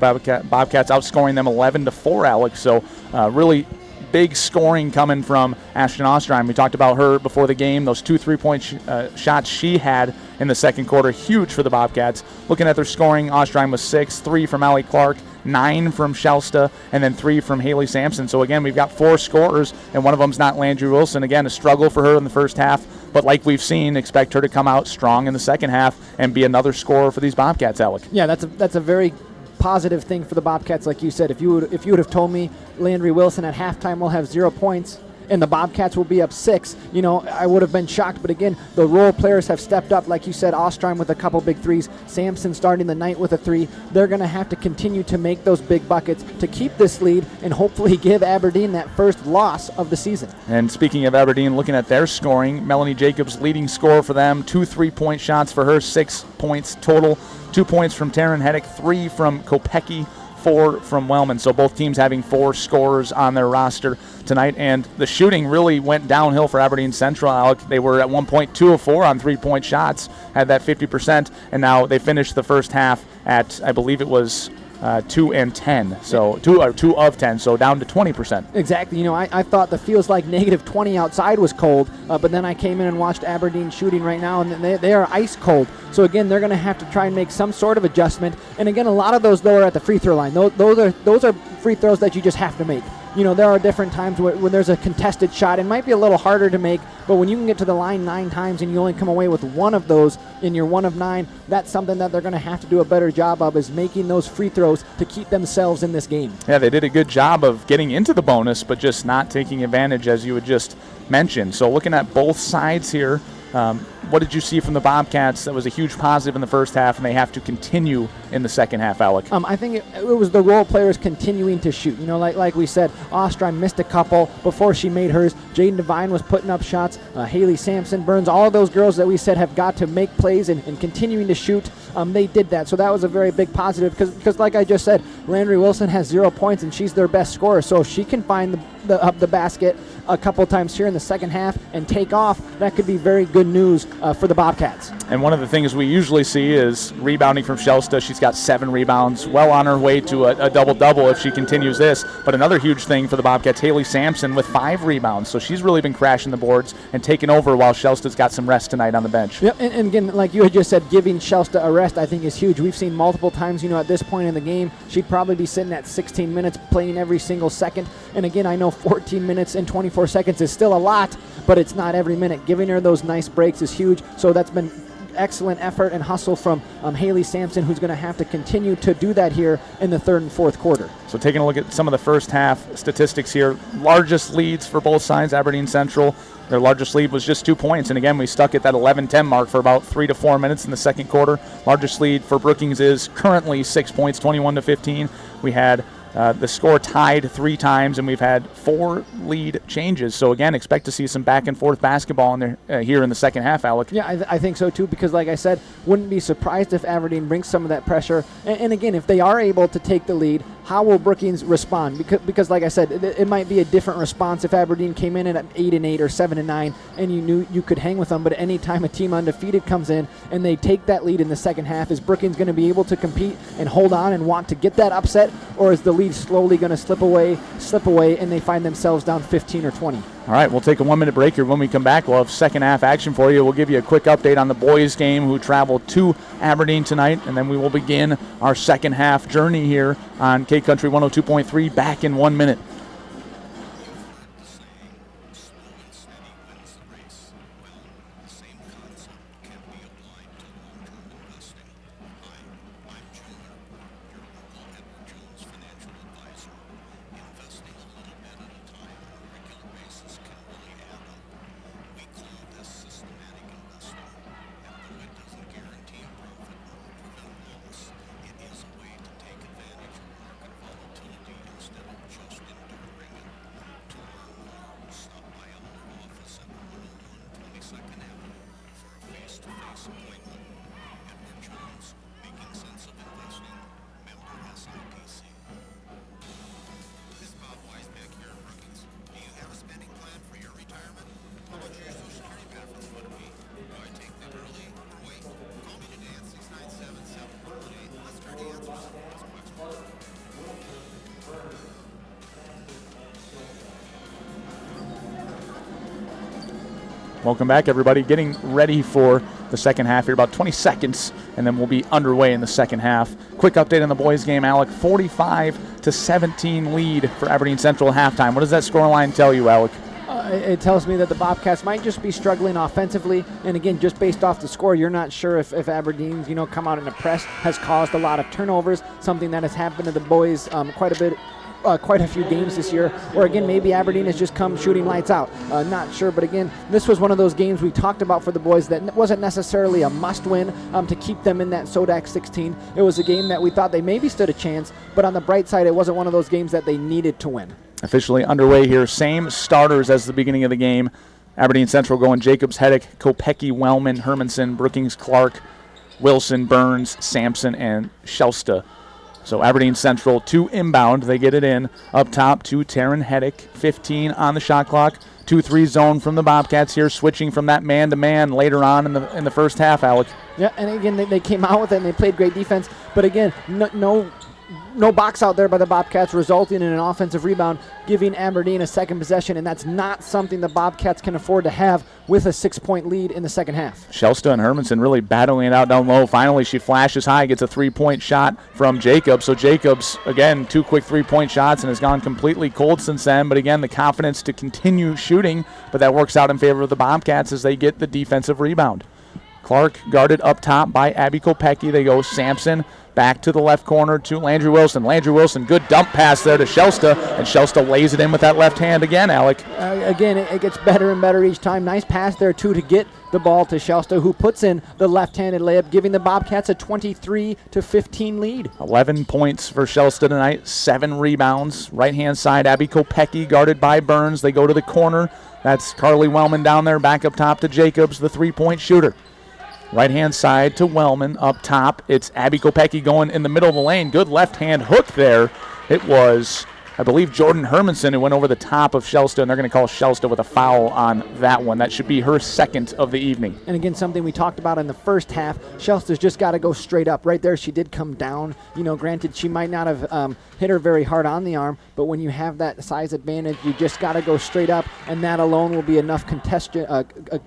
Bobcats, outscoring them 11-4, Alex. So really big scoring coming from Ashton Ostrom. We talked about her before the game, those 2 3-point shots she had in the second quarter, huge for the Bobcats. Looking at their scoring, Ostrom was 6, 3 from Allie Clark, 9 from Shelsta, and then 3 from Haley Sampson. So again, we've got 4 scorers, and one of them's not Landry Wilson. Again, a struggle for her in the first half, but like we've seen, expect her to come out strong in the second half and be another scorer for these Bobcats, Alec. Yeah, that's a very positive thing for the Bobcats. Like you said, if you would have told me Landry Wilson at halftime will have 0 points and the Bobcats will be up 6, I would have been shocked. But again, the role players have stepped up. Like you said, Ostrom with a couple big threes, Sampson starting the night with a 3. They're going to have to continue to make those big buckets to keep this lead and hopefully give Aberdeen that first loss of the season. And speaking of Aberdeen, looking at their scoring, Melanie Jacobs leading scorer for them, 2 3-point shots for her, 6 points total, 2 points from Taryn Heddick, 3 from Kopecky, 4 from Wellman. So both teams having 4 scorers on their roster tonight. And the shooting really went downhill for Aberdeen Central, Alec. They were at one point 2 of 4 on 3-point shots, had that 50%, and now they finished the first half at, I believe it was 2 and 10. So 2 of 10, so down to 20%. Exactly. You know, I thought the feels like negative 20 outside was cold, but then I came in and watched Aberdeen shooting right now, and they are ice cold. So again, they're going to have to try and make some sort of adjustment. And again, a lot of those though are at the free throw line. Those are free throws that you just have to make. You know, there are different times when there's a contested shot. It might be a little harder to make, but when you can get to the line 9 times and you only come away with one of those in your 1 of 9, that's something that they're going to have to do a better job of, is making those free throws to keep themselves in this game. Yeah, they did a good job of getting into the bonus, but just not taking advantage, as you had just mentioned. So looking at both sides here, what did you see from the Bobcats that was a huge positive in the first half, and they have to continue in the second half, Alec? I think it was the role players continuing to shoot. You know, like we said, Ostrom missed a couple before she made hers. Jaden Devine was putting up shots. Haley Sampson, Burns, all of those girls that we said have got to make plays and continuing to shoot, they did that. So that was a very big positive because like I just said, Landry Wilson has 0 points, and she's their best scorer. So if she can find the basket a couple times here in the second half and take off, that could be very good news for the Bobcats. And one of the things we usually see is rebounding from Shelsta. She's got 7 rebounds, well on her way to a double-double if she continues this. But another huge thing for the Bobcats, Haley Sampson with 5 rebounds. So she's really been crashing the boards and taking over while Shelsta's got some rest tonight on the bench. Yep, and again, like you had just said, giving Shelsta a rest I think is huge. We've seen multiple times, you know, at this point in the game, she'd probably be sitting at 16 minutes playing every single second. And again, I know 14 minutes and 24 seconds is still a lot, but it's not every minute. Giving her those nice breaks is huge. So that's been excellent effort and hustle from Haley Sampson, who's going to have to continue to do that here in the third and fourth quarter. So taking a look at some of the first half statistics here, largest leads for both sides, Aberdeen Central. Their largest lead was just 2 points, and again, we stuck at that 11-10 mark for about 3 to 4 minutes in the second quarter. Largest lead for Brookings is currently 6 points, 21-15. We had the score tied 3 times, and we've had 4 lead changes. So again, expect to see some back and forth basketball in there here in the second half, Alec. Yeah, I think so too, because like I said, wouldn't be surprised if Aberdeen brings some of that pressure. And again, if they are able to take the lead, how will Brookings respond? Because like I said, it might be a different response if Aberdeen came in at 8-8 or 7-9 and you knew you could hang with them. But any time a team undefeated comes in and they take that lead in the second half, is Brookings going to be able to compete and hold on and want to get that upset, or is the lead slowly going to slip away, and they find themselves down 15 or 20? All right, we'll take a 1-minute break here. When we come back, we'll have second half action for you. We'll give you a quick update on the boys game who traveled to Aberdeen tonight, and then we will begin our second half journey here on K Country 102.3 back in 1 minute. Welcome back, everybody. Getting ready for the second half here, about 20 seconds, and then we'll be underway in the second half. Quick update on the boys' game, Alec. 45-17 lead for Aberdeen Central at halftime. What does that scoreline tell you, Alec? It tells me that the Bobcats might just be struggling offensively, and again, just based off the score, you're not sure if Aberdeen's come out in a press has caused a lot of turnovers, something that has happened to the boys quite a few games this year, or again, maybe Aberdeen has just come shooting lights out. Not sure, but again, this was one of those games we talked about for the boys that wasn't necessarily a must-win to keep them in that SODAC 16. It was a game that we thought they maybe stood a chance, but on the bright side, it wasn't one of those games that they needed to win. Officially underway here. Same starters as the beginning of the game. Aberdeen Central going Jacobs, Heddick, Kopecky, Wellman, Hermanson, Brookings, Clark, Wilson, Burns, Sampson, and Shelsta. So Aberdeen Central, 2 inbound. They get it in. Up top to Taryn Heddick, 15 on the shot clock. 2-3 zone from the Bobcats here, switching from that man-to-man later on in the first half, Alec. Yeah, and again, they came out with it and they played great defense. But again, no no box out there by the Bobcats, resulting in an offensive rebound, giving Aberdeen a second possession, and that's not something the Bobcats can afford to have with a 6-point lead in the second half. Shelsta and Hermanson really battling it out down low. Finally, she flashes high, gets a 3-point shot from Jacobs. So Jacobs, again, 2 quick 3-point shots and has gone completely cold since then. But again, the confidence to continue shooting, but that works out in favor of the Bobcats as they get the defensive rebound. Clark guarded up top by Abby Kopecky. They go Sampson back to the left corner to Landry Wilson. Landry Wilson, good dump pass there to Shelsta, and Shelsta lays it in with that left hand again, Alec. Again, it gets better and better each time. Nice pass there, too, to get the ball to Shelsta, who puts in the left-handed layup, giving the Bobcats a 23-15 lead. 11 points for Shelsta tonight, 7 rebounds. Right-hand side, Abby Kopecky guarded by Burns. They go to the corner. That's Carly Wellman down there, back up top to Jacobs, the 3-point shooter. Right-hand side to Wellman. Up top, it's Abby Kopecky going in the middle of the lane. Good left-hand hook there. It was, I believe, Jordan Hermanson who went over the top of Shelsta, and they're going to call Shelsta with a foul on that one. That should be her second of the evening. And again, something we talked about in the first half, Shelsta's just got to go straight up. Right there, she did come down. You know, granted, she might not have hit her very hard on the arm, but when you have that size advantage, you just got to go straight up, and that alone will be enough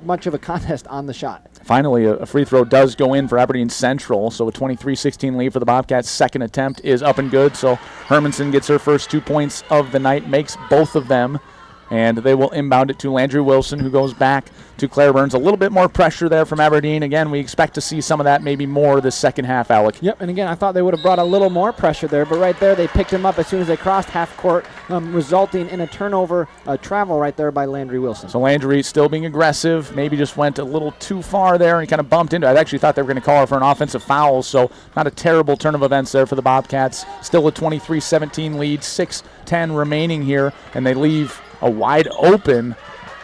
much of a contest on the shot. Finally, a free throw does go in for Aberdeen Central, so a 23-16 lead for the Bobcats. Second attempt is up and good, so Hermanson gets her first 2 points of the night, makes both of them, and they will inbound it to Landry Wilson, who goes back to Claire Burns. A little bit more pressure there from Aberdeen. Again, we expect to see some of that, maybe more this second half, Alec. Yep, and again, I thought they would have brought a little more pressure there, but right there they picked him up as soon as they crossed half court, resulting in a turnover travel right there by Landry Wilson. So Landry still being aggressive, maybe just went a little too far there and kind of bumped into it. I actually thought they were going to call her for an offensive foul, so not a terrible turn of events there for the Bobcats. Still a 23-17 lead, 6:10 remaining here, and they leave a wide open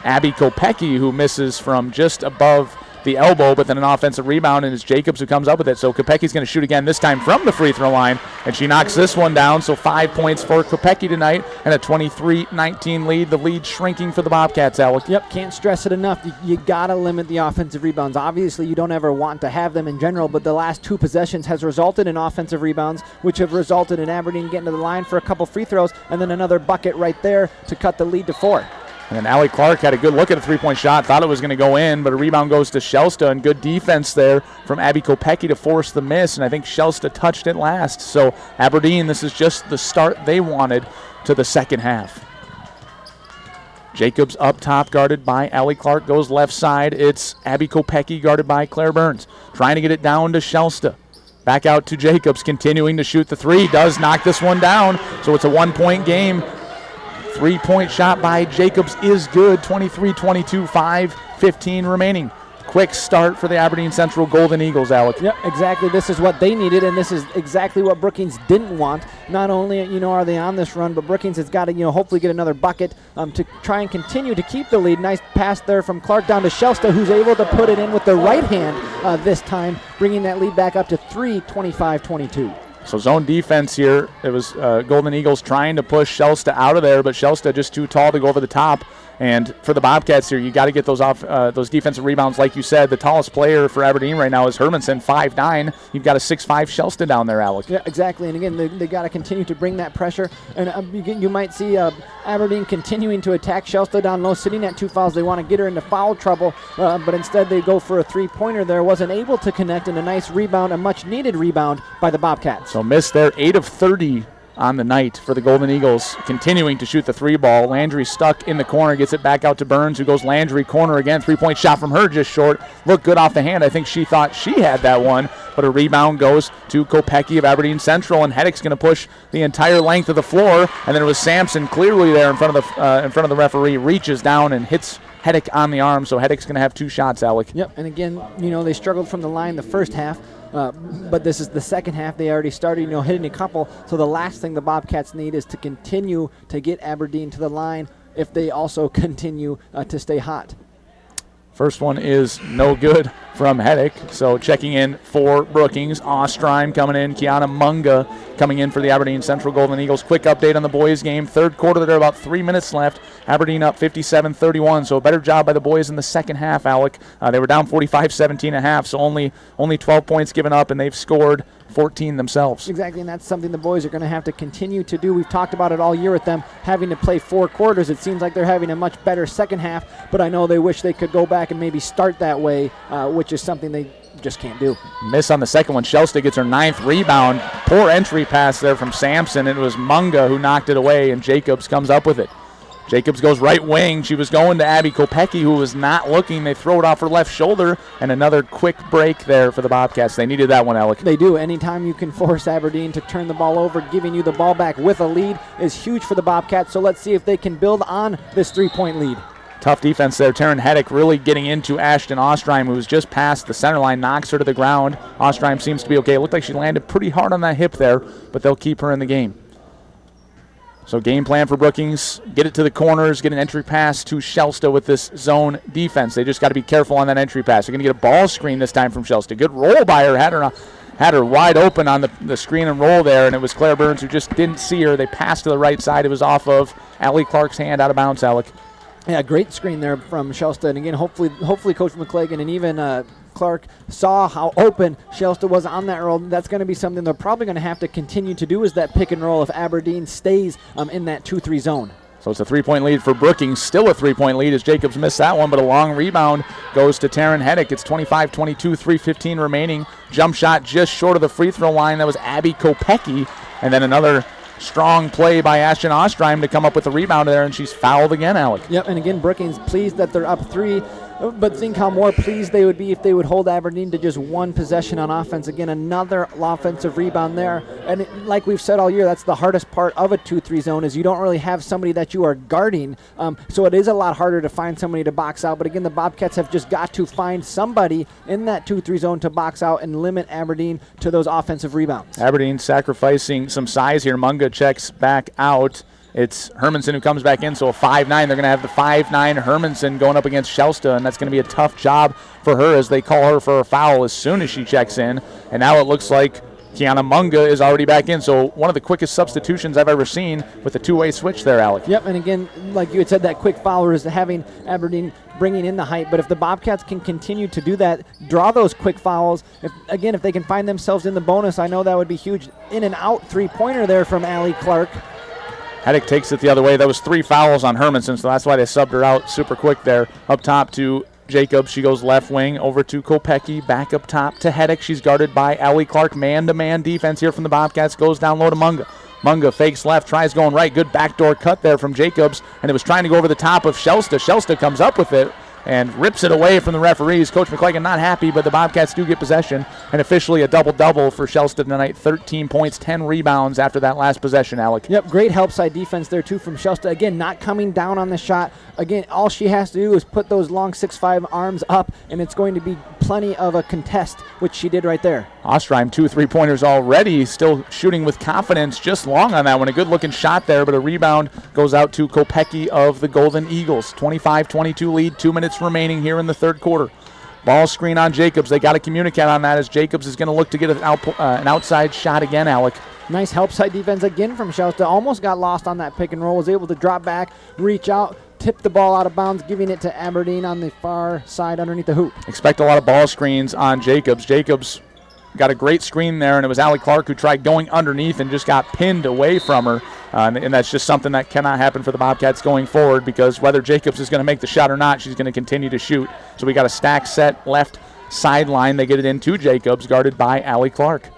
Abby Kopecky, who misses from just above the elbow, but then an offensive rebound, and it's Jacobs who comes up with it. So Kopecky's going to shoot again, this time from the free throw line, and she knocks this one down. So 5 points for Kopecky tonight and a 23-19 lead. The lead shrinking for the Bobcats, Alec. Yep, can't stress it enough. You got to limit the offensive rebounds. Obviously, you don't ever want to have them in general, but the last 2 possessions has resulted in offensive rebounds, which have resulted in Aberdeen getting to the line for a couple free throws, and then another bucket right there to cut the lead to 4. And then Allie Clark had a good look at a 3-point shot, thought it was going to go in, but a rebound goes to Shelsta, and good defense there from Abby Kopecky to force the miss, and I think Shelsta touched it last. So Aberdeen, this is just the start they wanted to the second half. Jacobs up top, guarded by Allie Clark, goes left side. It's Abby Kopecky guarded by Claire Burns, trying to get it down to Shelsta. Back out to Jacobs, continuing to shoot the 3, does knock this one down, so it's a 1-point game. 3-point shot by Jacobs is good, 23-22, 5:15 remaining. Quick start for the Aberdeen Central Golden Eagles, Alec. Yep, exactly. This is what they needed, and this is exactly what Brookings didn't want. Not only, are they on this run, but Brookings has got to, hopefully get another bucket to try and continue to keep the lead. Nice pass there from Clark down to Shelsta, who's able to put it in with the right hand this time, bringing that lead back up to 3, 25-22. So zone defense here. It was Golden Eagles trying to push Shelsta out of there, but Shelsta just too tall to go over the top. And for the Bobcats here, you got to get those defensive rebounds. Like you said, the tallest player for Aberdeen right now is Hermanson, 5'9". You've got a 6'5" Shelsta down there, Alec. Yeah, exactly. And again, they got to continue to bring that pressure. And you might see Aberdeen continuing to attack Shelsta down low, sitting at 2 fouls. They want to get her into foul trouble, but instead they go for a 3-pointer there. Wasn't able to connect, and a nice rebound, a much-needed rebound by the Bobcats. So missed there, 8 of 30 on the night for the Golden Eagles, continuing to shoot the 3 ball. Landry stuck in the corner, gets it back out to Burns, who goes Landry corner again. 3-point shot from her, just short. Looked good off the hand. I think she thought she had that one, but a rebound goes to Kopecky of Aberdeen Central, and Heddick's going to push the entire length of the floor. And then it was Sampson clearly there in front of the referee, reaches down and hits Heddick on the arm. So Heddick's going to have 2 shots, Alec. Yep, and again, they struggled from the line the first half. But this is the second half. They already started, hitting a couple. So the last thing the Bobcats need is to continue to get Aberdeen to the line if they also continue to stay hot. First one is no good from Heddick. So checking in for Brookings. Ostrheim coming in. Kiana Munga coming in for the Aberdeen Central Golden Eagles. Quick update on the boys' game. Third quarter, there are about 3 minutes left. Aberdeen up 57-31. So a better job by the boys in the second half, Alec. They were down 45-17 at half, so only 12 points given up, and they've scored 14 themselves. Exactly, and that's something the boys are going to have to continue to do. We've talked about it all year with them having to play 4 quarters. It seems like they're having a much better second half, but I know they wish they could go back and maybe start that way, which is something they just can't do. Miss on the second one. Shelston gets her 9th rebound. Poor entry pass there from Sampson. It was Munga who knocked it away, and Jacobs comes up with it. Jacobs goes right wing. She was going to Abby Kopecky, who was not looking. They throw it off her left shoulder, and another quick break there for the Bobcats. They needed that one, Alec. They do. Anytime you can force Aberdeen to turn the ball over, giving you the ball back with a lead is huge for the Bobcats. So let's see if they can build on this 3-point lead. Tough defense there. Taryn Heddick really getting into Ashton Ostreim, who was just past the center line, knocks her to the ground. Ostreim seems to be okay. It looked like she landed pretty hard on that hip there, but they'll keep her in the game. So game plan for Brookings, get it to the corners, get an entry pass to Shelston with this zone defense. They just got to be careful on that entry pass. They're going to get a ball screen this time from Shelston. Good roll by her. Had her wide open on the screen and roll there, and it was Claire Burns who just didn't see her. They passed to the right side. It was off of Allie Clark's hand, out of bounds, Alec. Yeah, great screen there from Shelston. Again, hopefully Coach McClagan and even Clark saw how open Shelston was on that roll. That's going to be something they're probably going to have to continue to do, is that pick and roll if Aberdeen stays in that 2-3 zone. So it's a 3-point lead for Brookings. Still a 3-point lead as Jacobs missed that one, but a long rebound goes to Taryn Heddick. It's 25-22, 3:15 remaining. Jump shot just short of the free throw line. That was Abby Kopecky. And then another strong play by Ashton Ostreim to come up with the rebound there, and she's fouled again, Alec. Yep, and again, Brookings pleased that they're up 3, but think how more pleased they would be if they would hold Aberdeen to just 1 possession on offense. Again, another offensive rebound there. And like we've said all year, that's the hardest part of a 2-3 zone, is you don't really have somebody that you are guarding. So it is a lot harder to find somebody to box out. But again, the Bobcats have just got to find somebody in that 2-3 zone to box out and limit Aberdeen to those offensive rebounds. Aberdeen sacrificing some size here. Munga checks back out. It's Hermanson who comes back in, so a 5'9". They're going to have the 5'9" Hermanson going up against Shelston, and that's going to be a tough job for her as they call her for a foul as soon as she checks in. And now it looks like Kiana Munga is already back in, so one of the quickest substitutions I've ever seen with a 2-way switch there, Alec. Yep, and again, like you had said, that quick foul is having Aberdeen bringing in the height. But if the Bobcats can continue to do that, draw those quick fouls, if they can find themselves in the bonus, I know that would be huge. In and out 3-pointer there from Allie Clark. Heddick takes it the other way. That was 3 fouls on Hermanson, so that's why they subbed her out super quick there. Up top to Jacobs. She goes left wing over to Kopecky. Back up top to Heddick. She's guarded by Allie Clark. Man-to-man defense here from the Bobcats. Goes down low to Munga. Munga fakes left, tries going right. Good backdoor cut there from Jacobs, and it was trying to go over the top of Shelston. Shelston comes up with it and rips it away from the referees. Coach McClagan not happy, but the Bobcats do get possession, and officially a double-double for Shelston tonight. 13 points, 10 rebounds after that last possession, Alec. Yep, great help side defense there, too, from Shelston. Again, not coming down on the shot. Again, all she has to do is put those long 6'5" arms up, and it's going to be plenty of a contest, which she did right there. Ostreim, 2 3-pointers already, still shooting with confidence, just long on that one. A good-looking shot there, but a rebound goes out to Kopecky of the Golden Eagles. 25-22 lead, 2 minutes remaining here in the third quarter. Ball screen on Jacobs. They got to communicate on that as Jacobs is going to look to get an outside shot again, Alec. Nice help side defense again from Shelston. Almost got lost on that pick and roll. Was able to drop back, reach out, tip the ball out of bounds, giving it to Aberdeen on the far side underneath the hoop. Expect a lot of ball screens on Jacobs. Jacobs got a great screen there, and it was Allie Clark who tried going underneath and just got pinned away from her. And that's just something that cannot happen for the Bobcats going forward, because whether Jacobs is going to make the shot or not, she's going to continue to shoot. So we got a stack set left sideline. They get it into Jacobs, guarded by Allie Clark.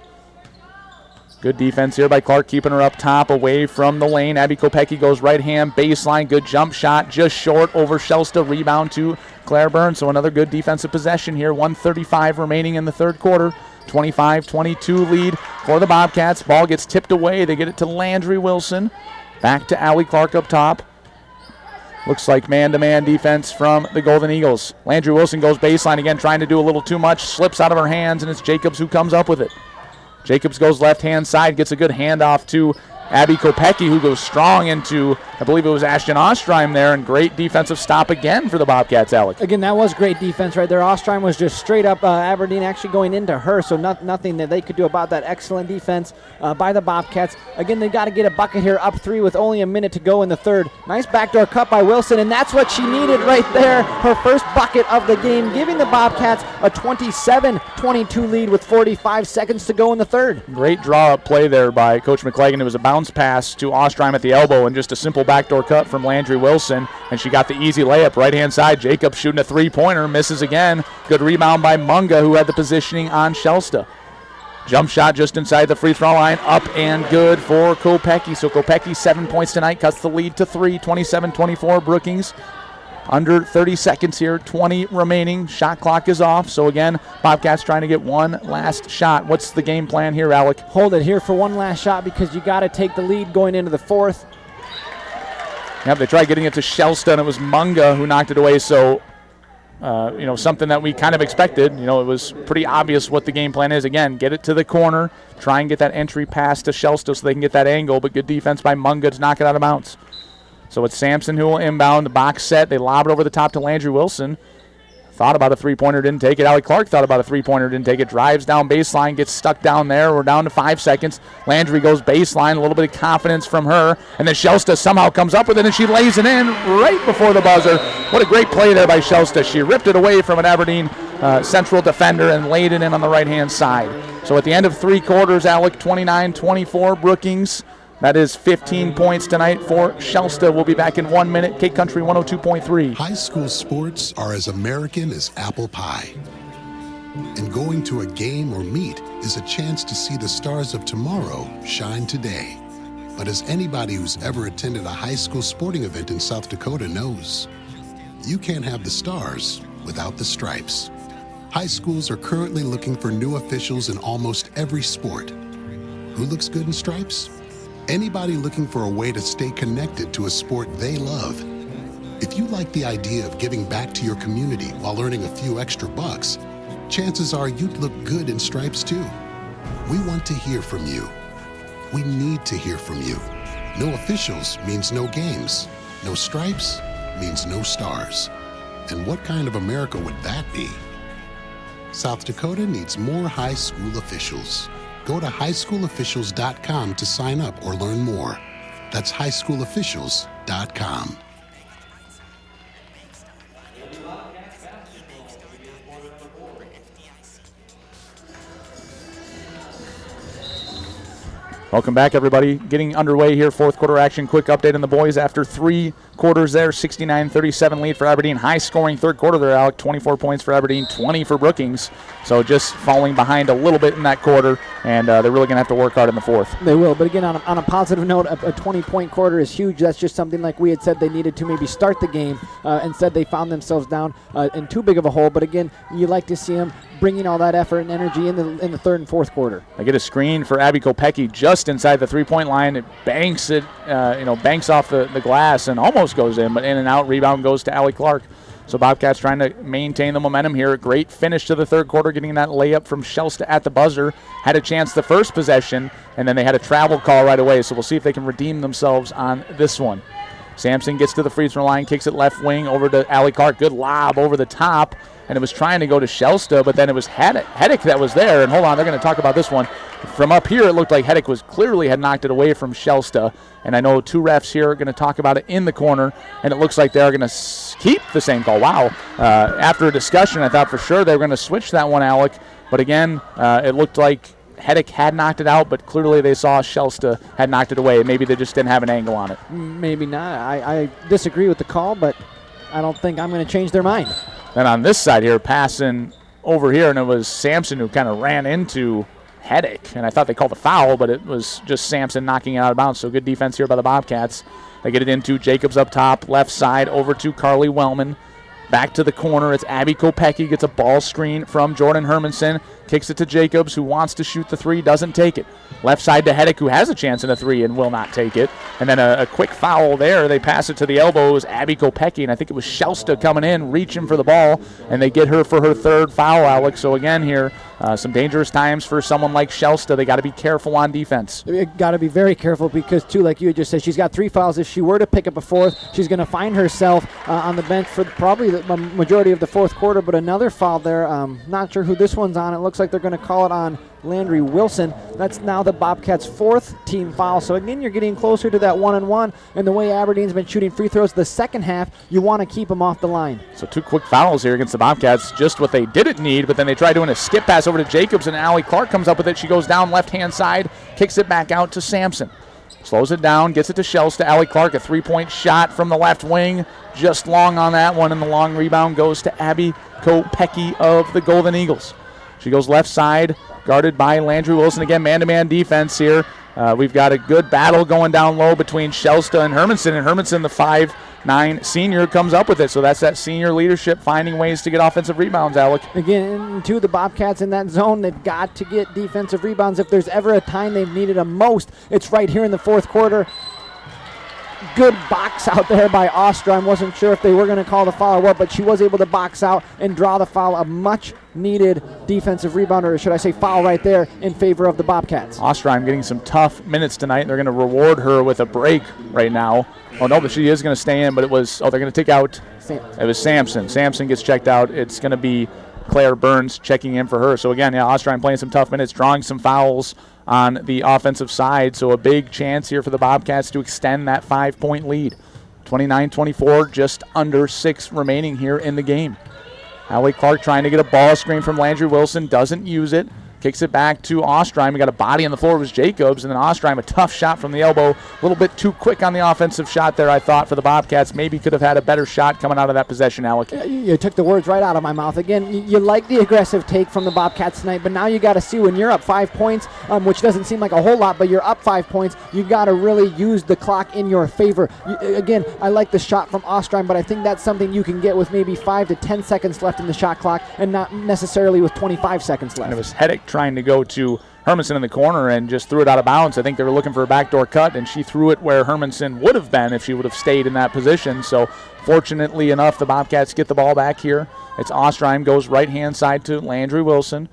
Good defense here by Clark, keeping her up top away from the lane. Abby Kopecky goes right hand baseline. Good jump shot, just short over Shelston. Rebound to Claire Burns. So another good defensive possession here. 1:35 remaining in the third quarter. 25-22 lead for the Bobcats. Ball gets tipped away. They get it to Landry Wilson. Back to Allie Clark up top. Looks like man-to-man defense from the Golden Eagles. Landry Wilson goes baseline again, trying to do a little too much. Slips out of her hands, and it's Jacobs who comes up with it. Jacobs goes left-hand side, gets a good handoff to Abby Kopecki, who goes strong into, I believe it was Ashton Ostreim there, and great defensive stop again for the Bobcats, Alec. Again, that was great defense right there. Ostreim was just straight up Aberdeen actually going into her, so nothing that they could do about that. Excellent defense by the Bobcats. Again, they got to get a bucket here, up 3 with only a minute to go in the third. Nice backdoor cut by Wilson, and that's what she needed right there. Her first bucket of the game, giving the Bobcats a 27-22 lead with 45 seconds to go in the third. Great draw-up play there by Coach McLagan. It was a bounce pass to Ostreim at the elbow and just a simple backdoor cut from Landry Wilson, and she got the easy layup right-hand side. Jacobs shooting a three-pointer, misses again. Good rebound by Munga, who had the positioning on Shelsta. Jump shot just inside the free throw line, up and good for Kopecki. So Kopecki, 7 points tonight, cuts the lead to 3, 27-24 Brookings. Under 30 seconds here, 20 remaining. Shot clock is off. So again, Bobcats trying to get one last shot. What's the game plan here, Alec? Hold it here for one last shot because you got to take the lead going into the fourth. Yep, they tried getting it to Shelsta, and it was Munga who knocked it away. So, something that we kind of expected. It was pretty obvious what the game plan is. Again, get it to the corner, try and get that entry pass to Shelsta so they can get that angle, but good defense by Munga to knock it out of bounds. So it's Sampson who will inbound. The box set. They lob it over the top to Landry Wilson. Thought about a three-pointer, didn't take it. Allie Clark thought about a three-pointer, didn't take it. Drives down baseline, gets stuck down there. We're down to 5 seconds. Landry goes baseline, a little bit of confidence from her. And then Shelsta somehow comes up with it, and she lays it in right before the buzzer. What a great play there by Shelsta. She ripped it away from an Aberdeen central defender and laid it in on the right-hand side. So at the end of 3 quarters, Alec, 29-24 Brookings. That is 15 points tonight for Shelsta. We'll be back in 1 minute. K Country 102.3. High school sports are as American as apple pie. And going to a game or meet is a chance to see the stars of tomorrow shine today. But as anybody who's ever attended a high school sporting event in South Dakota knows, you can't have the stars without the stripes. High schools are currently looking for new officials in almost every sport. Who looks good in stripes? Anybody looking for a way to stay connected to a sport they love. If you like the idea of giving back to your community while earning a few extra bucks, chances are you'd look good in stripes too. We want to hear from you. We need to hear from you. No officials means no games. No stripes means no stars. And what kind of America would that be? South Dakota needs more high school officials. Go to highschoolofficials.com to sign up or learn more. That's highschoolofficials.com. Welcome back, everybody. Getting underway here, fourth quarter action. Quick update on the boys after 3 quarters there. 69-37 lead for Aberdeen. High scoring third quarter there, Alec. 24 points for Aberdeen, 20 for Brookings. So just falling behind a little bit in that quarter, and they're really going to have to work hard in the fourth. They will, but again, on a positive note, a 20-point quarter is huge. That's just something like we had said they needed to maybe start the game. Instead, they found themselves down in too big of a hole. But again, you like to see them bringing all that effort and energy in the third and fourth quarter. They get a screen for Abby Kopecki just inside the three-point line. It banks off the glass and almost goes in, but in and out. Rebound goes to Allie Clark. So Bobcats trying to maintain the momentum here. Great finish to the third quarter, getting that layup from Shelsta at the buzzer. Had a chance the first possession, and then they had a travel call right away. So we'll see if they can redeem themselves on this one. Sampson gets to the free throw line, kicks it left wing over to Allie Clark. Good lob over the top, and it was trying to go to Shelsta, but then it was Heddick that was there. And hold on, they're going to talk about this one. From up here, it looked like Heddick had knocked it away from Shelsta. And I know 2 refs here are going to talk about it in the corner, and it looks like they're going to keep the same call. Wow. After a discussion, I thought for sure they were going to switch that one, Alec. But again, it looked like Heddick had knocked it out, but clearly they saw Shelsta had knocked it away. Maybe they just didn't have an angle on it. Maybe not. I disagree with the call, but I don't think I'm going to change their mind. Then on this side here, passing over here, and it was Sampson who kind of ran into Heddick, and I thought they called a foul, but it was just Sampson knocking it out of bounds. So good defense here by the Bobcats. They get it into Jacobs up top, left side, over to Carly Wellman. Back to the corner. It's Abby Kopecky. Gets a ball screen from Jordan Hermanson. Kicks it to Jacobs, who wants to shoot the three. Doesn't take it. Left side to Hedek, who has a chance in a three and will not take it. And then a quick foul there. They pass it to the elbows. Abby Kopecky, and I think it was Shelsta coming in, reaching for the ball. And they get her for her third foul, Alex. So again here, some dangerous times for someone like Shelsta. They got to be careful on defense. You got to be very careful because, too, like you had just said, she's got 3 fouls. If she were to pick up a fourth, she's going to find herself on the bench for probably the majority of the fourth quarter. But another foul there. Not sure who this one's on. It looks like they're going to call it on Landry Wilson. That's now the Bobcats' 4th team foul. So again, you're getting closer to that 1-and-1. And the way Aberdeen's been shooting free throws the second half, you want to keep them off the line. So 2 quick fouls here against the Bobcats, just what they didn't need. But then they try doing a skip pass over to Jacobs, and Allie Clark comes up with it. She goes down left-hand side, kicks it back out to Sampson. Slows it down, gets it to Shelsta. Allie Clark, a 3-point shot from the left wing. Just long on that one, and the long rebound goes to Abby Kopecky of the Golden Eagles. She goes left side, guarded by Landry Wilson. Again, man-to-man defense here. We've got a good battle going down low between Shelsta and Hermanson. And Hermanson, the 5'9" senior, comes up with it. So that's that senior leadership, finding ways to get offensive rebounds, Alec. Again, to the Bobcats in that zone, they've got to get defensive rebounds. If there's ever a time they've needed them most, it's right here in the fourth quarter. Good box out there by Ostra. I wasn't sure if they were going to call the foul or what, but she was able to box out and draw the foul. A much-needed defensive rebound, or should I say foul right there, in favor of the Bobcats. Osterheim getting some tough minutes tonight, and they're going to reward her with a break right now. Oh, no, but she is going to stay in, but it was, they're going to take out, it was Sampson. Sampson gets checked out. It's going to be Claire Burns checking in for her. So, again, yeah, Osterheim playing some tough minutes, drawing some fouls on the offensive side. So a big chance here for the Bobcats to extend that 5-point lead. 29-24, just under 6 remaining here in the game. Allie Clark trying to get a ball screen from Landry Wilson, doesn't use it. Kicks it back to Osterheim. We got a body on the floor. It was Jacobs, and then Osterheim, a tough shot from the elbow. A little bit too quick on the offensive shot there, I thought, for the Bobcats. Maybe could have had a better shot coming out of that possession, Alec. You took the words right out of my mouth. Again, you like the aggressive take from the Bobcats tonight, but now you got to see when you're up 5 points, which doesn't seem like a whole lot, but you're up 5 points, you got to really use the clock in your favor. Again, I like the shot from Osterheim, but I think that's something you can get with maybe 5 to 10 seconds left in the shot clock and not necessarily with 25 seconds left. And it was Hedek trying to go to Hermanson in the corner and just threw it out of bounds. I think they were looking for a backdoor cut, and she threw it where Hermanson would have been if she would have stayed in that position. So fortunately enough, the Bobcats get the ball back here. It's Osterheim, goes right-hand side to Landry Wilson.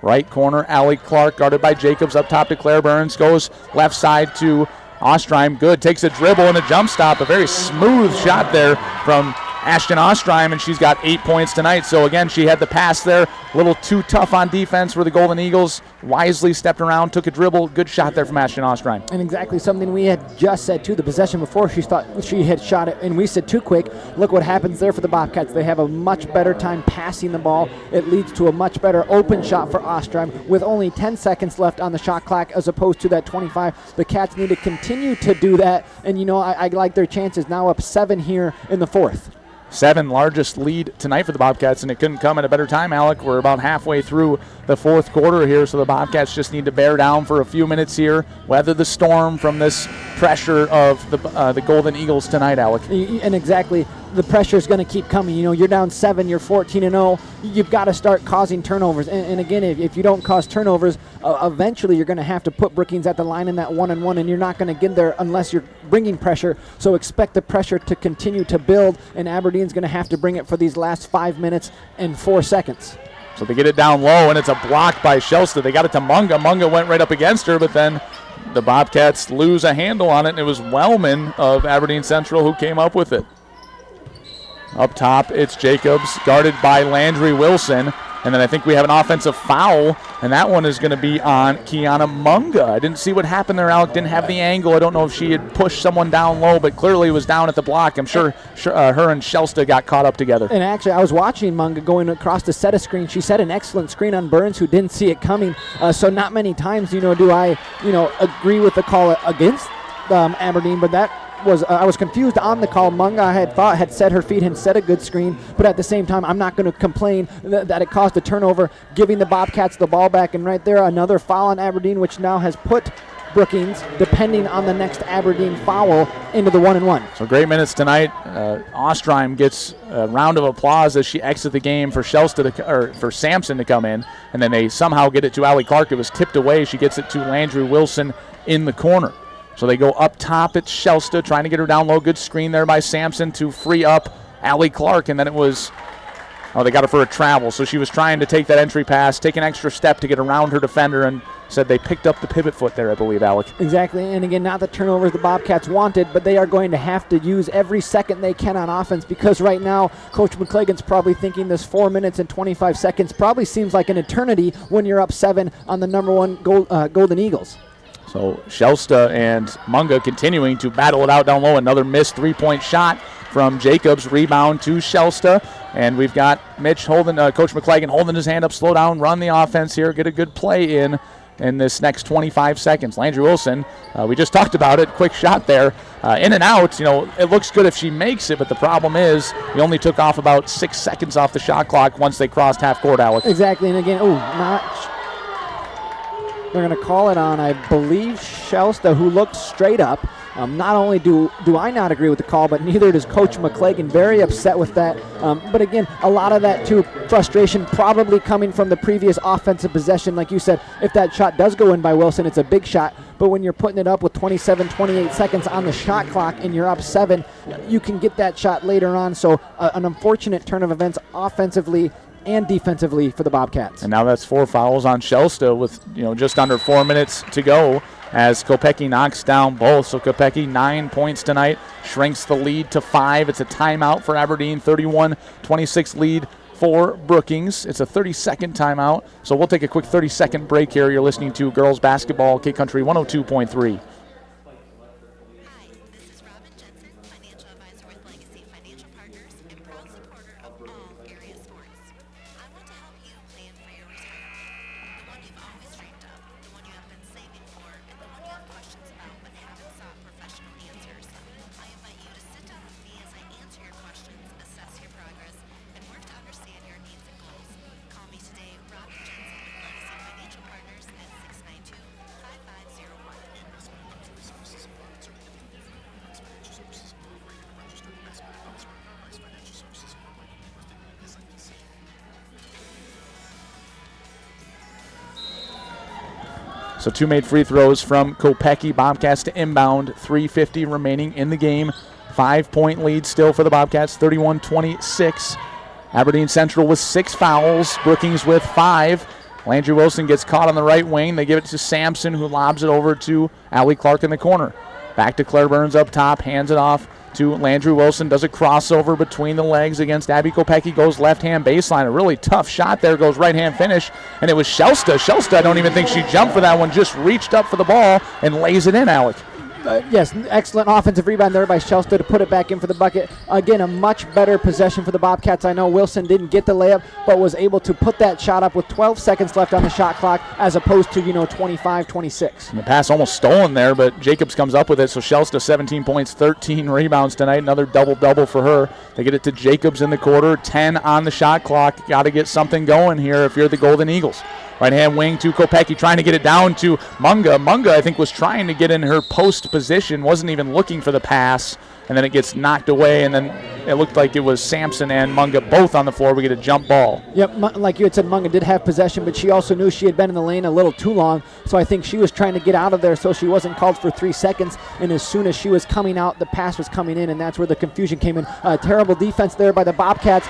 Right corner, Allie Clark, guarded by Jacobs, up top to Claire Burns. Goes left side to Osterheim. Good, takes a dribble and a jump stop. A very smooth shot there from Ashton Osterheim, and she's got 8 points tonight. So again, she had the pass there, a little too tough on defense where the Golden Eagles wisely stepped around, took a dribble. Good shot there from Ashton Osterheim. And exactly something we had just said too. The possession before, she thought she had shot it, and we said too quick. Look what happens there for the Bobcats. They have a much better time passing the ball. It leads to a much better open shot for Osterheim with only 10 seconds left on the shot clock as opposed to that 25. The Cats need to continue to do that, and you know, I like their chances. Now up 7 here in the fourth. 7, largest lead tonight for the Bobcats, and it couldn't come at a better time, Alec. We're about halfway through the fourth quarter here, so the Bobcats just need to bear down for a few minutes here, weather the storm from this pressure of the Golden Eagles tonight, Alec. And exactly, the pressure is going to keep coming. You know, you're down 7, you're 14-0. You've got to start causing turnovers. And again, if you don't cause turnovers, eventually you're going to have to put Brookings at the line in that 1-on-1, and you're not going to get there unless you're bringing pressure. So expect the pressure to continue to build, and Aberdeen's going to have to bring it for these last 5 minutes and 4 seconds. So they get it down low, and it's a block by Shelsta. They got it to Munga. Munga went right up against her, but then the Bobcats lose a handle on it, and it was Wellman of Aberdeen Central who came up with it. Up top, it's Jacobs, guarded by Landry Wilson. And then I think we have an offensive foul, and that one is going to be on Kiana Munga. I didn't see what happened there, Alec. Didn't have the angle. I don't know if she had pushed someone down low, but clearly it was down at the block. I'm sure her and Shelsta got caught up together. And actually, I was watching Munga going across to set a screen. She set an excellent screen on Burns, who didn't see it coming. So not many times, do I, agree with the call against Aberdeen, but that was I was confused on the call. Munga, I had set her feet and set a good screen, but at the same time, I'm not going to complain that it caused a turnover, giving the Bobcats the ball back. And right there, another foul on Aberdeen, which now has put Brookings, depending on the next Aberdeen foul, into the 1-1. So great minutes tonight. Ostreim gets a round of applause as she exits the game for for Sampson to come in, and then they somehow get it to Allie Clark. It was tipped away. She gets it to Landry Wilson in the corner. So they go up top at Shelsta, trying to get her down low. Good screen there by Sampson to free up Allie Clark, and then it was, they got her for a travel. So she was trying to take that entry pass, take an extra step to get around her defender, and said they picked up the pivot foot there, I believe, Alec. Exactly, and again, not the turnovers the Bobcats wanted, but they are going to have to use every second they can on offense, because right now, Coach McClagan's probably thinking this 4 minutes and 25 seconds probably seems like an eternity when you're up 7 on the number 1 Golden Eagles. So Shelsta and Munga continuing to battle it out down low. Another missed three-point shot from Jacobs. Rebound to Shelsta. And we've got Mitch holding, Coach McClagan holding his hand up, slow down, run the offense here, get a good play in this next 25 seconds. Landry Wilson, we just talked about it, quick shot there. In and out, it looks good if she makes it, but the problem is we only took off about 6 seconds off the shot clock once they crossed half court, Alex. Exactly, and again, they're going to call it on, I believe, Shelsta, who looked straight up. Not only do I not agree with the call, but neither does Coach McClagan. Very upset with that. But again, a lot of that, too, frustration probably coming from the previous offensive possession. Like you said, if that shot does go in by Wilson, it's a big shot. But when you're putting it up with 27, 28 seconds on the shot clock and you're up 7, you can get that shot later on. So an unfortunate turn of events offensively and defensively for the Bobcats. And now that's 4 fouls on Shelsta with just under 4 minutes to go as Kopecky knocks down both. So Kopecky 9 points tonight, shrinks the lead to 5. It's a timeout for Aberdeen, 31-26 lead for Brookings. It's a 30-second timeout. So we'll take a quick 30-second break here. You're listening to Girls Basketball, K Country 102.3. So 2 made free throws from Kopecky. Bobcats to inbound, 3:50 remaining in the game. 5-point lead still for the Bobcats, 31-26. Aberdeen Central with 6 fouls, Brookings with 5. Landry Wilson gets caught on the right wing. They give it to Sampson, who lobs it over to Allie Clark in the corner. Back to Claire Burns up top, hands it off to Landry Wilson, does a crossover between the legs against Abby Kopecky, goes left-hand baseline. A really tough shot there, goes right-hand finish, and it was Shelsta. Shelsta, I don't even think she jumped for that one, just reached up for the ball and lays it in, Alec. Yes, excellent offensive rebound there by Shelsta to put it back in for the bucket. Again, a much better possession for the Bobcats. I know Wilson didn't get the layup, but was able to put that shot up with 12 seconds left on the shot clock as opposed to, 25, 26. And the pass almost stolen there, but Jacobs comes up with it. So Shelsta 17 points, 13 rebounds tonight. Another double-double for her. They get it to Jacobs in the quarter, 10 on the shot clock. Got to get something going here if you're the Golden Eagles. Right-hand wing to Kopecky, trying to get it down to Munga. Munga, I think, was trying to get in her post position, wasn't even looking for the pass, and then it gets knocked away, and then it looked like it was Sampson and Munga both on the floor. We get a jump ball. Yep, like you had said, Munga did have possession, but she also knew she had been in the lane a little too long, so I think she was trying to get out of there so she wasn't called for 3 seconds, and as soon as she was coming out, the pass was coming in, and that's where the confusion came in. Terrible defense there by the Bobcats.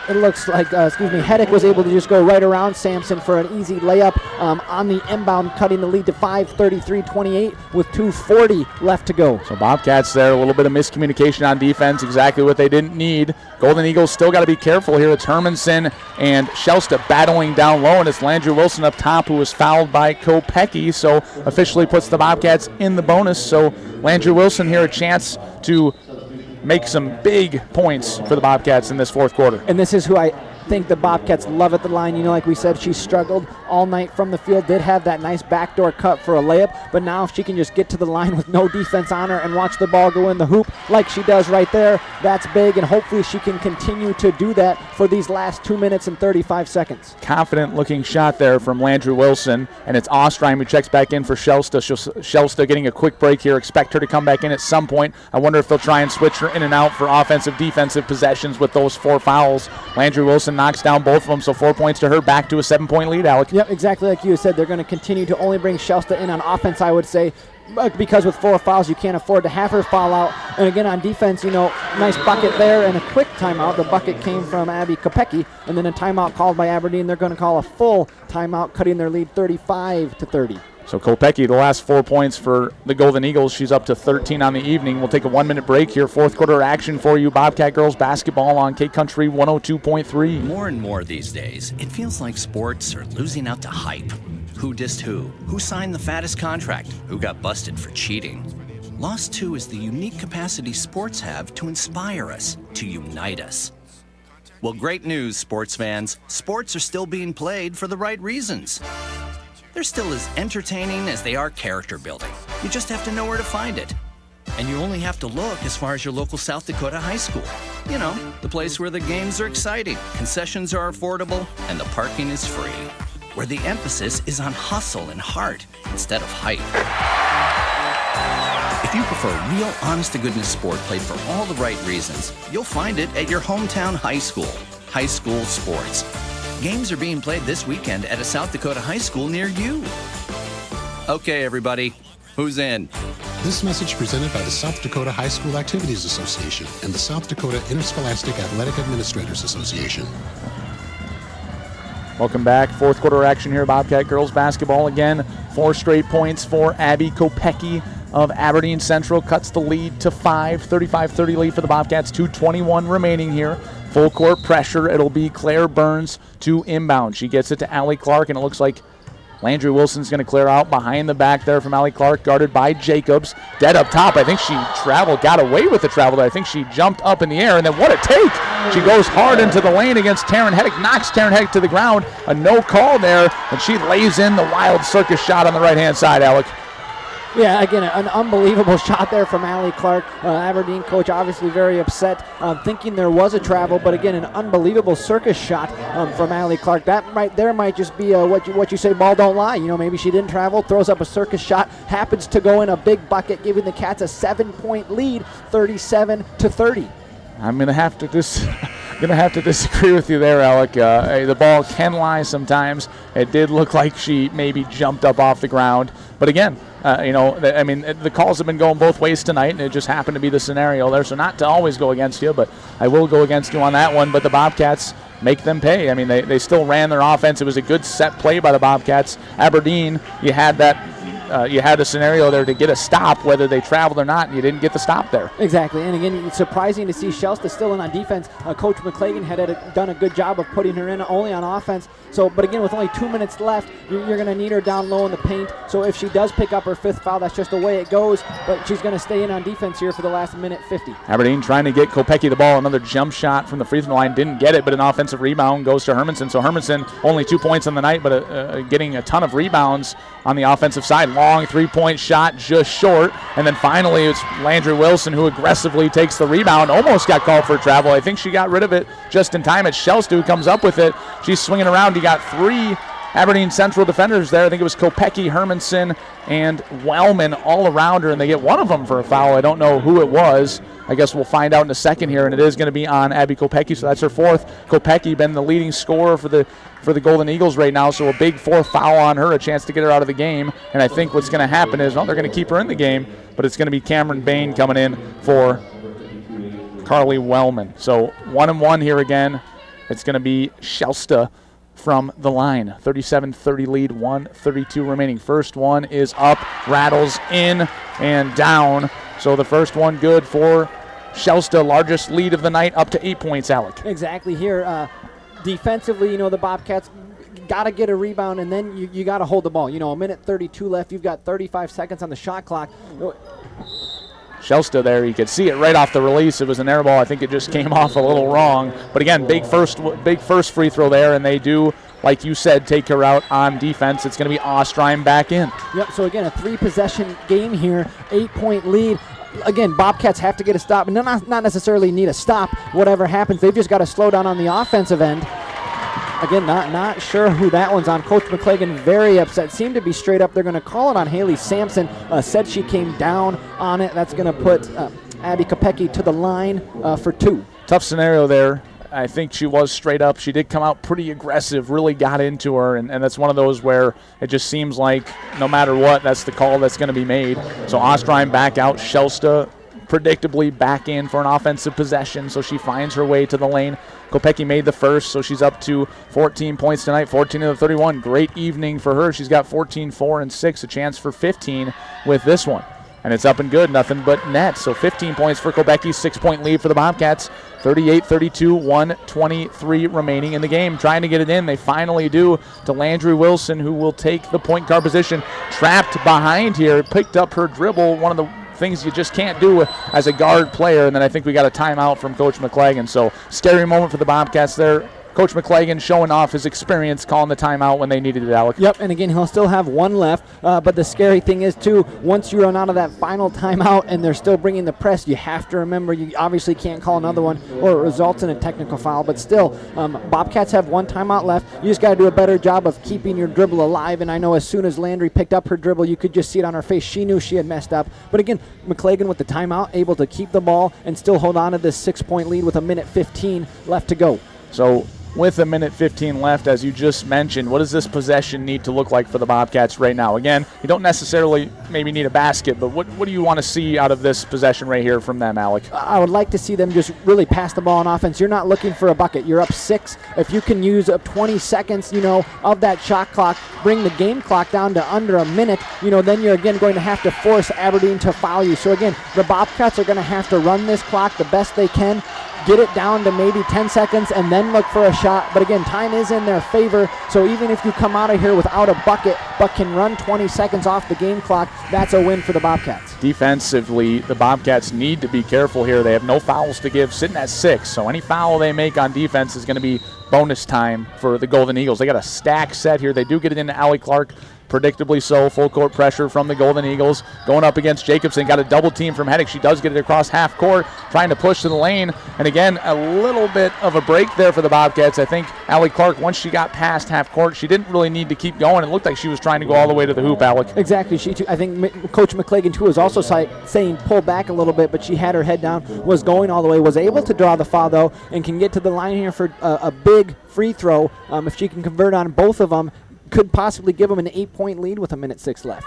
It looks like, Heddick was able to just go right around Sampson for an easy layup on the inbound, cutting the lead to 5:33-28 with 2:40 left to go. So Bobcats there, a little bit of miscommunication on defense, exactly what they didn't need. Golden Eagles still got to be careful here. It's Hermanson and Shelsta battling down low, and it's Landry Wilson up top who was fouled by Kopecky, so officially puts the Bobcats in the bonus. So Landry Wilson here a chance to make some big points for the Bobcats in this fourth quarter. And this is who think the Bobcats love at the line. You know, like we said, she struggled all night from the field, did have that nice backdoor cut for a layup, but now if she can just get to the line with no defense on her and watch the ball go in the hoop like she does right there, that's big, and hopefully she can continue to do that for these last 2 minutes and 35 seconds. Confident looking shot there from Landry Wilson, and it's Ostrein who checks back in for Shelsta. Shelsta getting a quick break here. Expect her to come back in at some point. I wonder if they'll try and switch her in and out for offensive, defensive possessions with those 4 fouls. Landry Wilson knocks down both of them, so 4 points to her, back to a 7-point lead, Alec. Yep, exactly like you said. They're going to continue to only bring Shelsta in on offense, I would say, because with 4 fouls, you can't afford to have her foul out. And again, on defense, you know, nice bucket there and a quick timeout. The bucket came from Abby Kopecki, and then a timeout called by Aberdeen. They're going to call a full timeout, cutting their lead 35-30. So Kopecki, the last 4 points for the Golden Eagles. She's up to 13 on the evening. We'll take a 1-minute break here. Fourth quarter action for you. Bobcat girls basketball on K Country 102.3. More and more these days, it feels like sports are losing out to hype. Who dissed who? Who signed the fattest contract? Who got busted for cheating? Lost 2 is the unique capacity sports have to inspire us, to unite us. Well, great news, sports fans. Sports are still being played for the right reasons. They're still as entertaining as they are character building. You just have to know where to find it. And you only have to look as far as your local South Dakota high school. You know, the place where the games are exciting, concessions are affordable, and the parking is free. Where the emphasis is on hustle and heart instead of hype. If you prefer real, honest-to-goodness sport played for all the right reasons, you'll find it at your hometown high school. High school sports. Games are being played this weekend at a South Dakota high school near you. Okay, everybody, who's in? This message presented by the South Dakota High School Activities Association and the South Dakota Interscholastic Athletic Administrators Association. Welcome back. Fourth quarter action here. Bobcat girls basketball again. 4 straight points for Abby Kopecki of Aberdeen Central. Cuts the lead to 5. 35-30 lead for the Bobcats. 2:21 remaining here. Full court pressure. It'll be Claire Burns to inbound. She gets it to Allie Clark, and it looks like Landry Wilson's going to clear out behind the back there from Allie Clark, guarded by Jacobs. Dead up top. I think she got away with the travel there. I think she jumped up in the air, and then what a take. She goes hard into the lane against Taryn Heddick, knocks Taryn Heddick to the ground. A no call there, and she lays in the wild circus shot on the right-hand side, Alec. Yeah, again, an unbelievable shot there from Allie Clark. Aberdeen coach obviously very upset, thinking there was a travel, but again, an unbelievable circus shot from Allie Clark. That right there might just be what you say, ball don't lie. You know, maybe she didn't travel, throws up a circus shot, happens to go in a big bucket, giving the Cats a 7-point lead, 37-30. I'm gonna have to disagree with you there, Alec. The ball can lie sometimes. It did look like she maybe jumped up off the ground, but again, the calls have been going both ways tonight, and it just happened to be the scenario there. So not to always go against you, but I will go against you on that one. But the Bobcats make them pay. I mean, they still ran their offense. It was a good set play by the Bobcats. Aberdeen, you had a scenario there to get a stop, whether they traveled or not, and you didn't get the stop there. Exactly, and again, it's surprising to see Shelsta still in on defense. Coach McClagan had done a good job of putting her in only on offense. So, but again, with only 2 minutes left, you're going to need her down low in the paint. So if she does pick up her 5th foul, that's just the way it goes. But she's going to stay in on defense here for the last minute 50. Aberdeen trying to get Kopecki the ball. Another jump shot from the free throw line. Didn't get it, but an offensive rebound goes to Hermanson. So Hermanson only 2 points on the night, but getting a ton of rebounds on the offensive side. Long 3-point shot, just short. And then finally, it's Landry Wilson who aggressively takes the rebound. Almost got called for travel. I think she got rid of it just in time. It's Shelsta who comes up with it. She's swinging around. You got 3 Aberdeen Central defenders there. I think it was Kopecki, Hermanson, and Wellman all around her, and they get one of them for a foul. I don't know who it was. I guess we'll find out in a second here, and it is going to be on Abby Kopecki, so that's her 4th. Kopecki been the leading scorer for the Golden Eagles right now, so a big 4th foul on her, a chance to get her out of the game. And I think what's going to happen is, they're going to keep her in the game, but it's going to be Cameron Bain coming in for Carly Wellman. So 1-1 here again. It's going to be Shelsta from the line. 37-30 lead, 1:32 remaining. First one is up, rattles in and down. So the first one good for Shelsta, largest lead of the night, up to 8 points, Alec. Exactly here. Defensively, the Bobcats got to get a rebound, and then you got to hold the ball. A minute 32 left. You've got 35 seconds on the shot clock. Shelsta there, you could see it right off the release. It was an air ball. I think it just came off a little wrong. But again, big first free throw there, and they do, like you said, take her out on defense. It's going to be Ostrheim back in. Yep, so again, a 3-possession game here, 8-point lead. Again, Bobcats have to get a stop, and not necessarily need a stop. Whatever happens, they've just got to slow down on the offensive end. Again, not sure who that one's on. Coach McClagan very upset. Seemed to be straight up. They're going to call it on Haley Sampson. Said she came down on it. That's going to put Abby Kopecki to the line for 2. Tough scenario there. I think she was straight up. She did come out pretty aggressive, really got into her, and that's one of those where it just seems like no matter what, that's the call that's going to be made. So Ostrheim back out. Shelsta predictably back in for an offensive possession, so she finds her way to the lane. Kopecki made the first, so she's up to 14 points tonight, 14 of the 31. Great evening for her. She's got 14, 4, and 6, a chance for 15 with this one. And it's up and good, nothing but net. So 15 points for Kopecki, 6-point lead for the Bobcats. 38-32, 1:23 remaining in the game. Trying to get it in. They finally do to Landry Wilson, who will take the point guard position. Trapped behind here, picked up her dribble, one of the things you just can't do as a guard player. And then I think we got a timeout from Coach McClagan. So scary moment for the Bobcats there. Coach McClagan showing off his experience, calling the timeout when they needed it, Alec. Yep, and again, he'll still have one left. But the scary thing is, too, once you run out of that final timeout and they're still bringing the press, you have to remember you obviously can't call another one or it results in a technical foul. But still, Bobcats have one timeout left. You just got to do a better job of keeping your dribble alive. And I know as soon as Landry picked up her dribble, you could just see it on her face. She knew she had messed up. But again, McClagan with the timeout, able to keep the ball and still hold on to this 6-point lead with a minute 15 left to go. So with a minute 15 left, as you just mentioned, what does this possession need to look like for the Bobcats right now? Again, you don't necessarily maybe need a basket, but what do you want to see out of this possession right here from them, Alec? I would like to see them just really pass the ball on offense. You're not looking for a bucket. You're up 6. If you can use up 20 seconds, of that shot clock, bring the game clock down to under a minute, then you're again going to have to force Aberdeen to foul you. So again, the Bobcats are going to have to run this clock the best they can, get it down to maybe 10 seconds, and then look for a shot. But again, time is in their favor, so even if you come out of here without a bucket but can run 20 seconds off the game clock, that's a win for the Bobcats. Defensively, the Bobcats need to be careful here. They have no fouls to give, sitting at 6, so any foul they make on defense is going to be bonus time for the Golden Eagles. They got a stack set here. They do get it into Allie Clark, predictably so. Full court pressure from the Golden Eagles. Going up against Jacobson. Got a double team from Heddick. She does get it across half court, trying to push to the lane. And again, a little bit of a break there for the Bobcats. I think Allie Clark, once she got past half court, she didn't really need to keep going. It looked like she was trying to go all the way to the hoop, Alec. Exactly. I think Coach McClagan, too, was also saying pull back a little bit, but she had her head down, was going all the way, was able to draw the foul, though, and can get to the line here for a big free throw. If she can convert on both of them, could possibly give them an 8-point lead with a minute 6 left.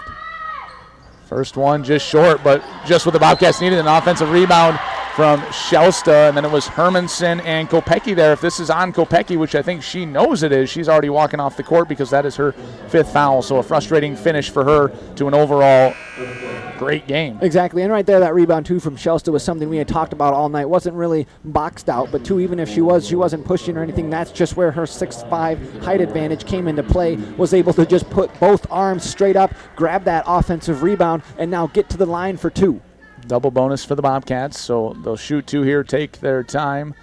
First one just short, but just what the Bobcats needed, an offensive rebound from Shelsta, and then it was Hermanson and Kopecki there. If this is on Kopecki, which I think she knows it is, she's already walking off the court because that is her 5th foul, so a frustrating finish for her to an overall great game. Exactly, and right there, that rebound, too, from Shelsta was something we had talked about all night. Wasn't really boxed out, but, too, even if she wasn't pushing or anything, that's just where her 6'5" height advantage came into play, was able to just put both arms straight up, grab that offensive rebound, and now get to the line for 2. Double bonus for the Bobcats, so they'll shoot 2 here, take their time.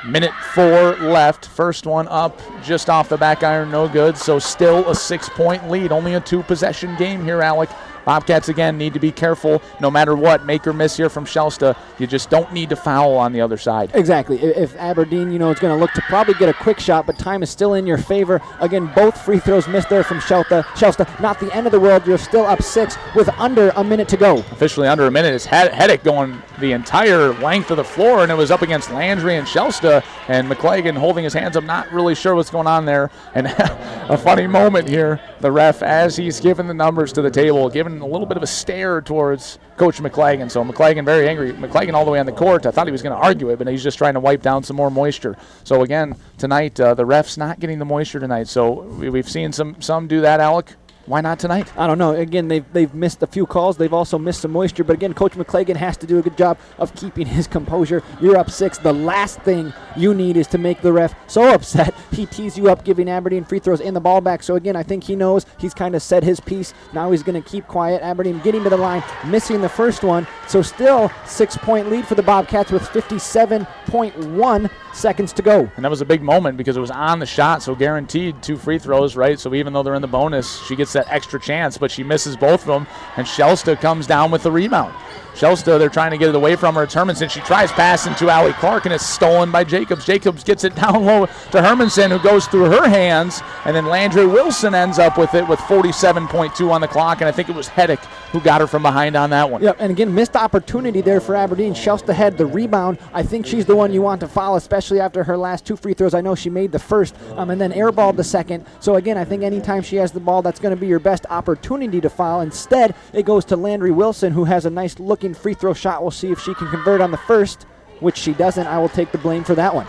Minute 4 left. First one up just off the back iron, no good. So still a 6-point lead. Only a 2-possession game here, Alec. Bobcats, again, need to be careful no matter what. Make or miss here from Shelsta. You just don't need to foul on the other side. Exactly. If Aberdeen, is going to look to probably get a quick shot, but time is still in your favor. Again, both free throws missed there from Shelsta. Not the end of the world. You're still up 6 with under a minute to go. Officially under a minute. It's Heddick going the entire length of the floor, and it was up against Landry and Shelsta, and McClagan holding his hands up, not really sure what's going on there. And a funny moment here, the ref, as he's giving the numbers to the table, giving a little bit of a stare towards Coach McClagan. So McClagan very angry. McClagan all the way on the court. I thought he was going to argue it, but he's just trying to wipe down some more moisture. So again, tonight, the ref's not getting the moisture tonight. So we've seen some do that, Alec. Why not tonight? I don't know. Again, they've missed a few calls. They've also missed some moisture. But again, Coach McClagan has to do a good job of keeping his composure. You're up 6. The last thing you need is to make the ref so upset he tees you up, giving Aberdeen free throws and the ball back. So again, I think he knows he's kind of said his piece. Now he's going to keep quiet. Aberdeen getting to the line, missing the first one. So still 6-point lead for the Bobcats with 57.1 seconds to go. And that was a big moment because it was on the shot, so guaranteed 2 free throws, right? So even though they're in the bonus, she gets that extra chance, but she misses both of them, and Shelsta comes down with the rebound. Shelsta, they're trying to get it away from her. It's Hermanson. She tries passing to Allie Clark, and it's stolen by Jacobs. Jacobs gets it down low to Hermanson, who goes through her hands, and then Landry Wilson ends up with it with 47.2 on the clock, and I think it was Heddick who got her from behind on that one. Yep, and again, missed opportunity there for Aberdeen. Shelsta had the rebound. I think she's the one you want to foul, especially after her last 2 free throws. I know she made the first and then airballed the second. So again, I think anytime she has the ball, that's going to be your best opportunity to foul. Instead, it goes to Landry Wilson, who has a nice looking free throw shot. We'll see if she can convert on the first, which she doesn't. I will take the blame for that one.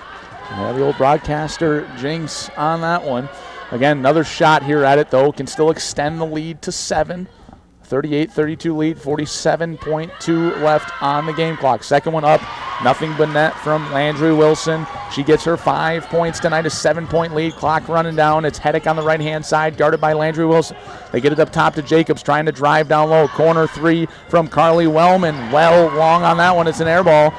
Yeah, the old broadcaster jinx on that one. Again, another shot here at it, though. Can still extend the lead to 7. 38-32 lead, 47.2 left on the game clock. Second one up, nothing but net from Landry Wilson. She gets her 5 points tonight, a 7-point lead. Clock running down. It's Heddick on the right-hand side, guarded by Landry Wilson. They get it up top to Jacobs, trying to drive down low. Corner 3 from Carly Wellman. Well, long on that one. It's an air ball.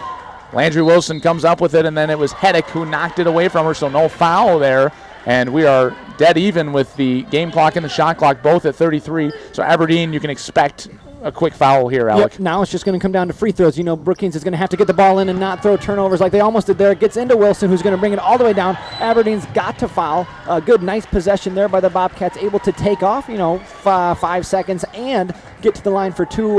Landry Wilson comes up with it, and then it was Heddick who knocked it away from her, so no foul there. And we are dead even with the game clock and the shot clock, both at 33. So Aberdeen, you can expect a quick foul here, Alec. Yep, now it's just going to come down to free throws. You know, Brookings is going to have to get the ball in and not throw turnovers like they almost did there. It gets into Wilson, who's going to bring it all the way down. Aberdeen's got to foul. A good, nice possession there by the Bobcats, able to take off, 5 seconds and get to the line for 2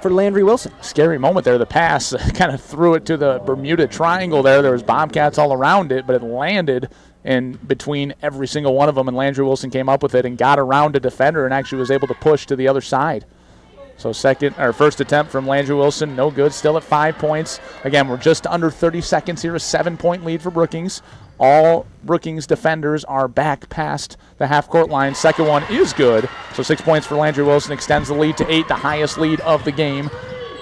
for Landry Wilson. Scary moment there. The pass kind of threw it to the Bermuda Triangle there. There was Bobcats all around it, but it landed in between every single one of them, and Landry Wilson came up with it and got around a defender and actually was able to push to the other side. So first attempt from Landry Wilson, no good, still at 5 points. Again, we're just under 30 seconds here, a 7-point lead for Brookings. All Brookings defenders are back past the half-court line. Second one is good, so 6 points for Landry Wilson, extends the lead to 8, the highest lead of the game.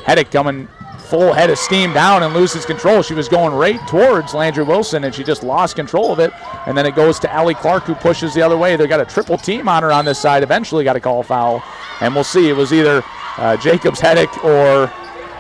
Heddick coming full head of steam down and loses control. She was going right towards Landry Wilson, and she just lost control of it. And then it goes to Allie Clark, who pushes the other way. They got a triple team on her on this side. Eventually got a call foul. And we'll see. It was either Jacobs, Heddick, or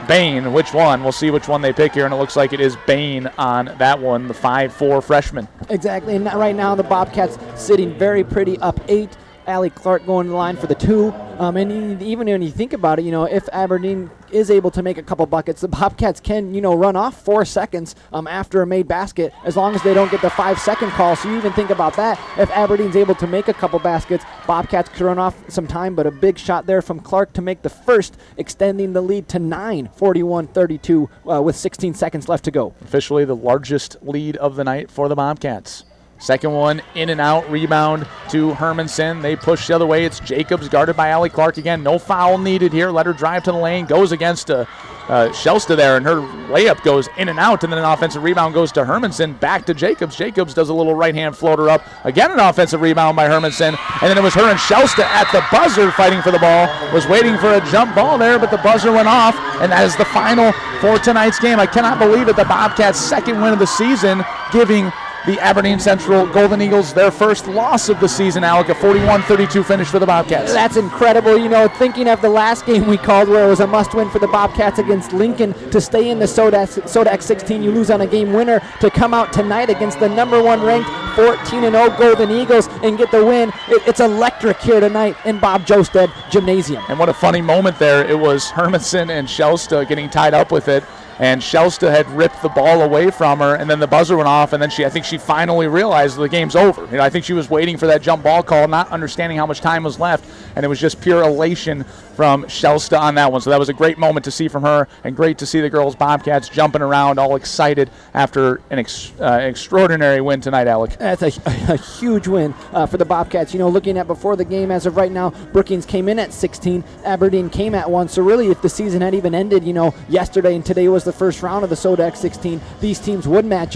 Bain. Which one? We'll see which one they pick here, and it looks like it is Bain on that one, the 5'4" freshman. Exactly, and right now the Bobcats sitting very pretty, up 8. Allie Clark going to the line for the 2. And even when you think about it, if Aberdeen is able to make a couple buckets, the Bobcats can, run off 4 seconds after a made basket, as long as they don't get the 5-second call. So you even think about that. If Aberdeen's able to make a couple baskets, Bobcats could run off some time, but a big shot there from Clark to make the first, extending the lead to 9, 41-32 with 16 seconds left to go. Officially the largest lead of the night for the Bobcats. Second one, in and out, rebound to Hermanson. They push the other way. It's Jacobs guarded by Allie Clark again. No foul needed here. Let her drive to the lane. Goes against Shelsta there, and her layup goes in and out, and then an offensive rebound goes to Hermanson. Back to Jacobs. Jacobs does a little right-hand floater up. Again, an offensive rebound by Hermanson, and then it was her and Shelsta at the buzzer fighting for the ball. Was waiting for a jump ball there, but the buzzer went off, and that is the final for tonight's game. I cannot believe it. The Bobcats' second win of the season, giving the Aberdeen Central Golden Eagles their first loss of the season, Alec, a 41-32 finish for the Bobcats. That's incredible. Thinking of the last game we called where it was a must-win for the Bobcats against Lincoln to stay in the Sodak 16. You lose on a game winner. To come out tonight against the number 1 ranked 14-0 Golden Eagles and get the win. It's electric here tonight in Bob Josted Gymnasium. And what a funny moment there. It was Hermanson and Shelsta getting tied up with it. And Shelsta had ripped the ball away from her, and then the buzzer went off, and then I think she finally realized the game's over. I think she was waiting for that jump ball call, not understanding how much time was left, and it was just pure elation from Shelsta on that one. So that was a great moment to see from her, and great to see the girls Bobcats jumping around, all excited after an extraordinary win tonight, Alec. That's a huge win for the Bobcats. Looking at before the game, as of right now, Brookings came in at 16, Aberdeen came at 1. So really, if the season had even ended, yesterday and today was the first round of the Sodak 16, these teams would match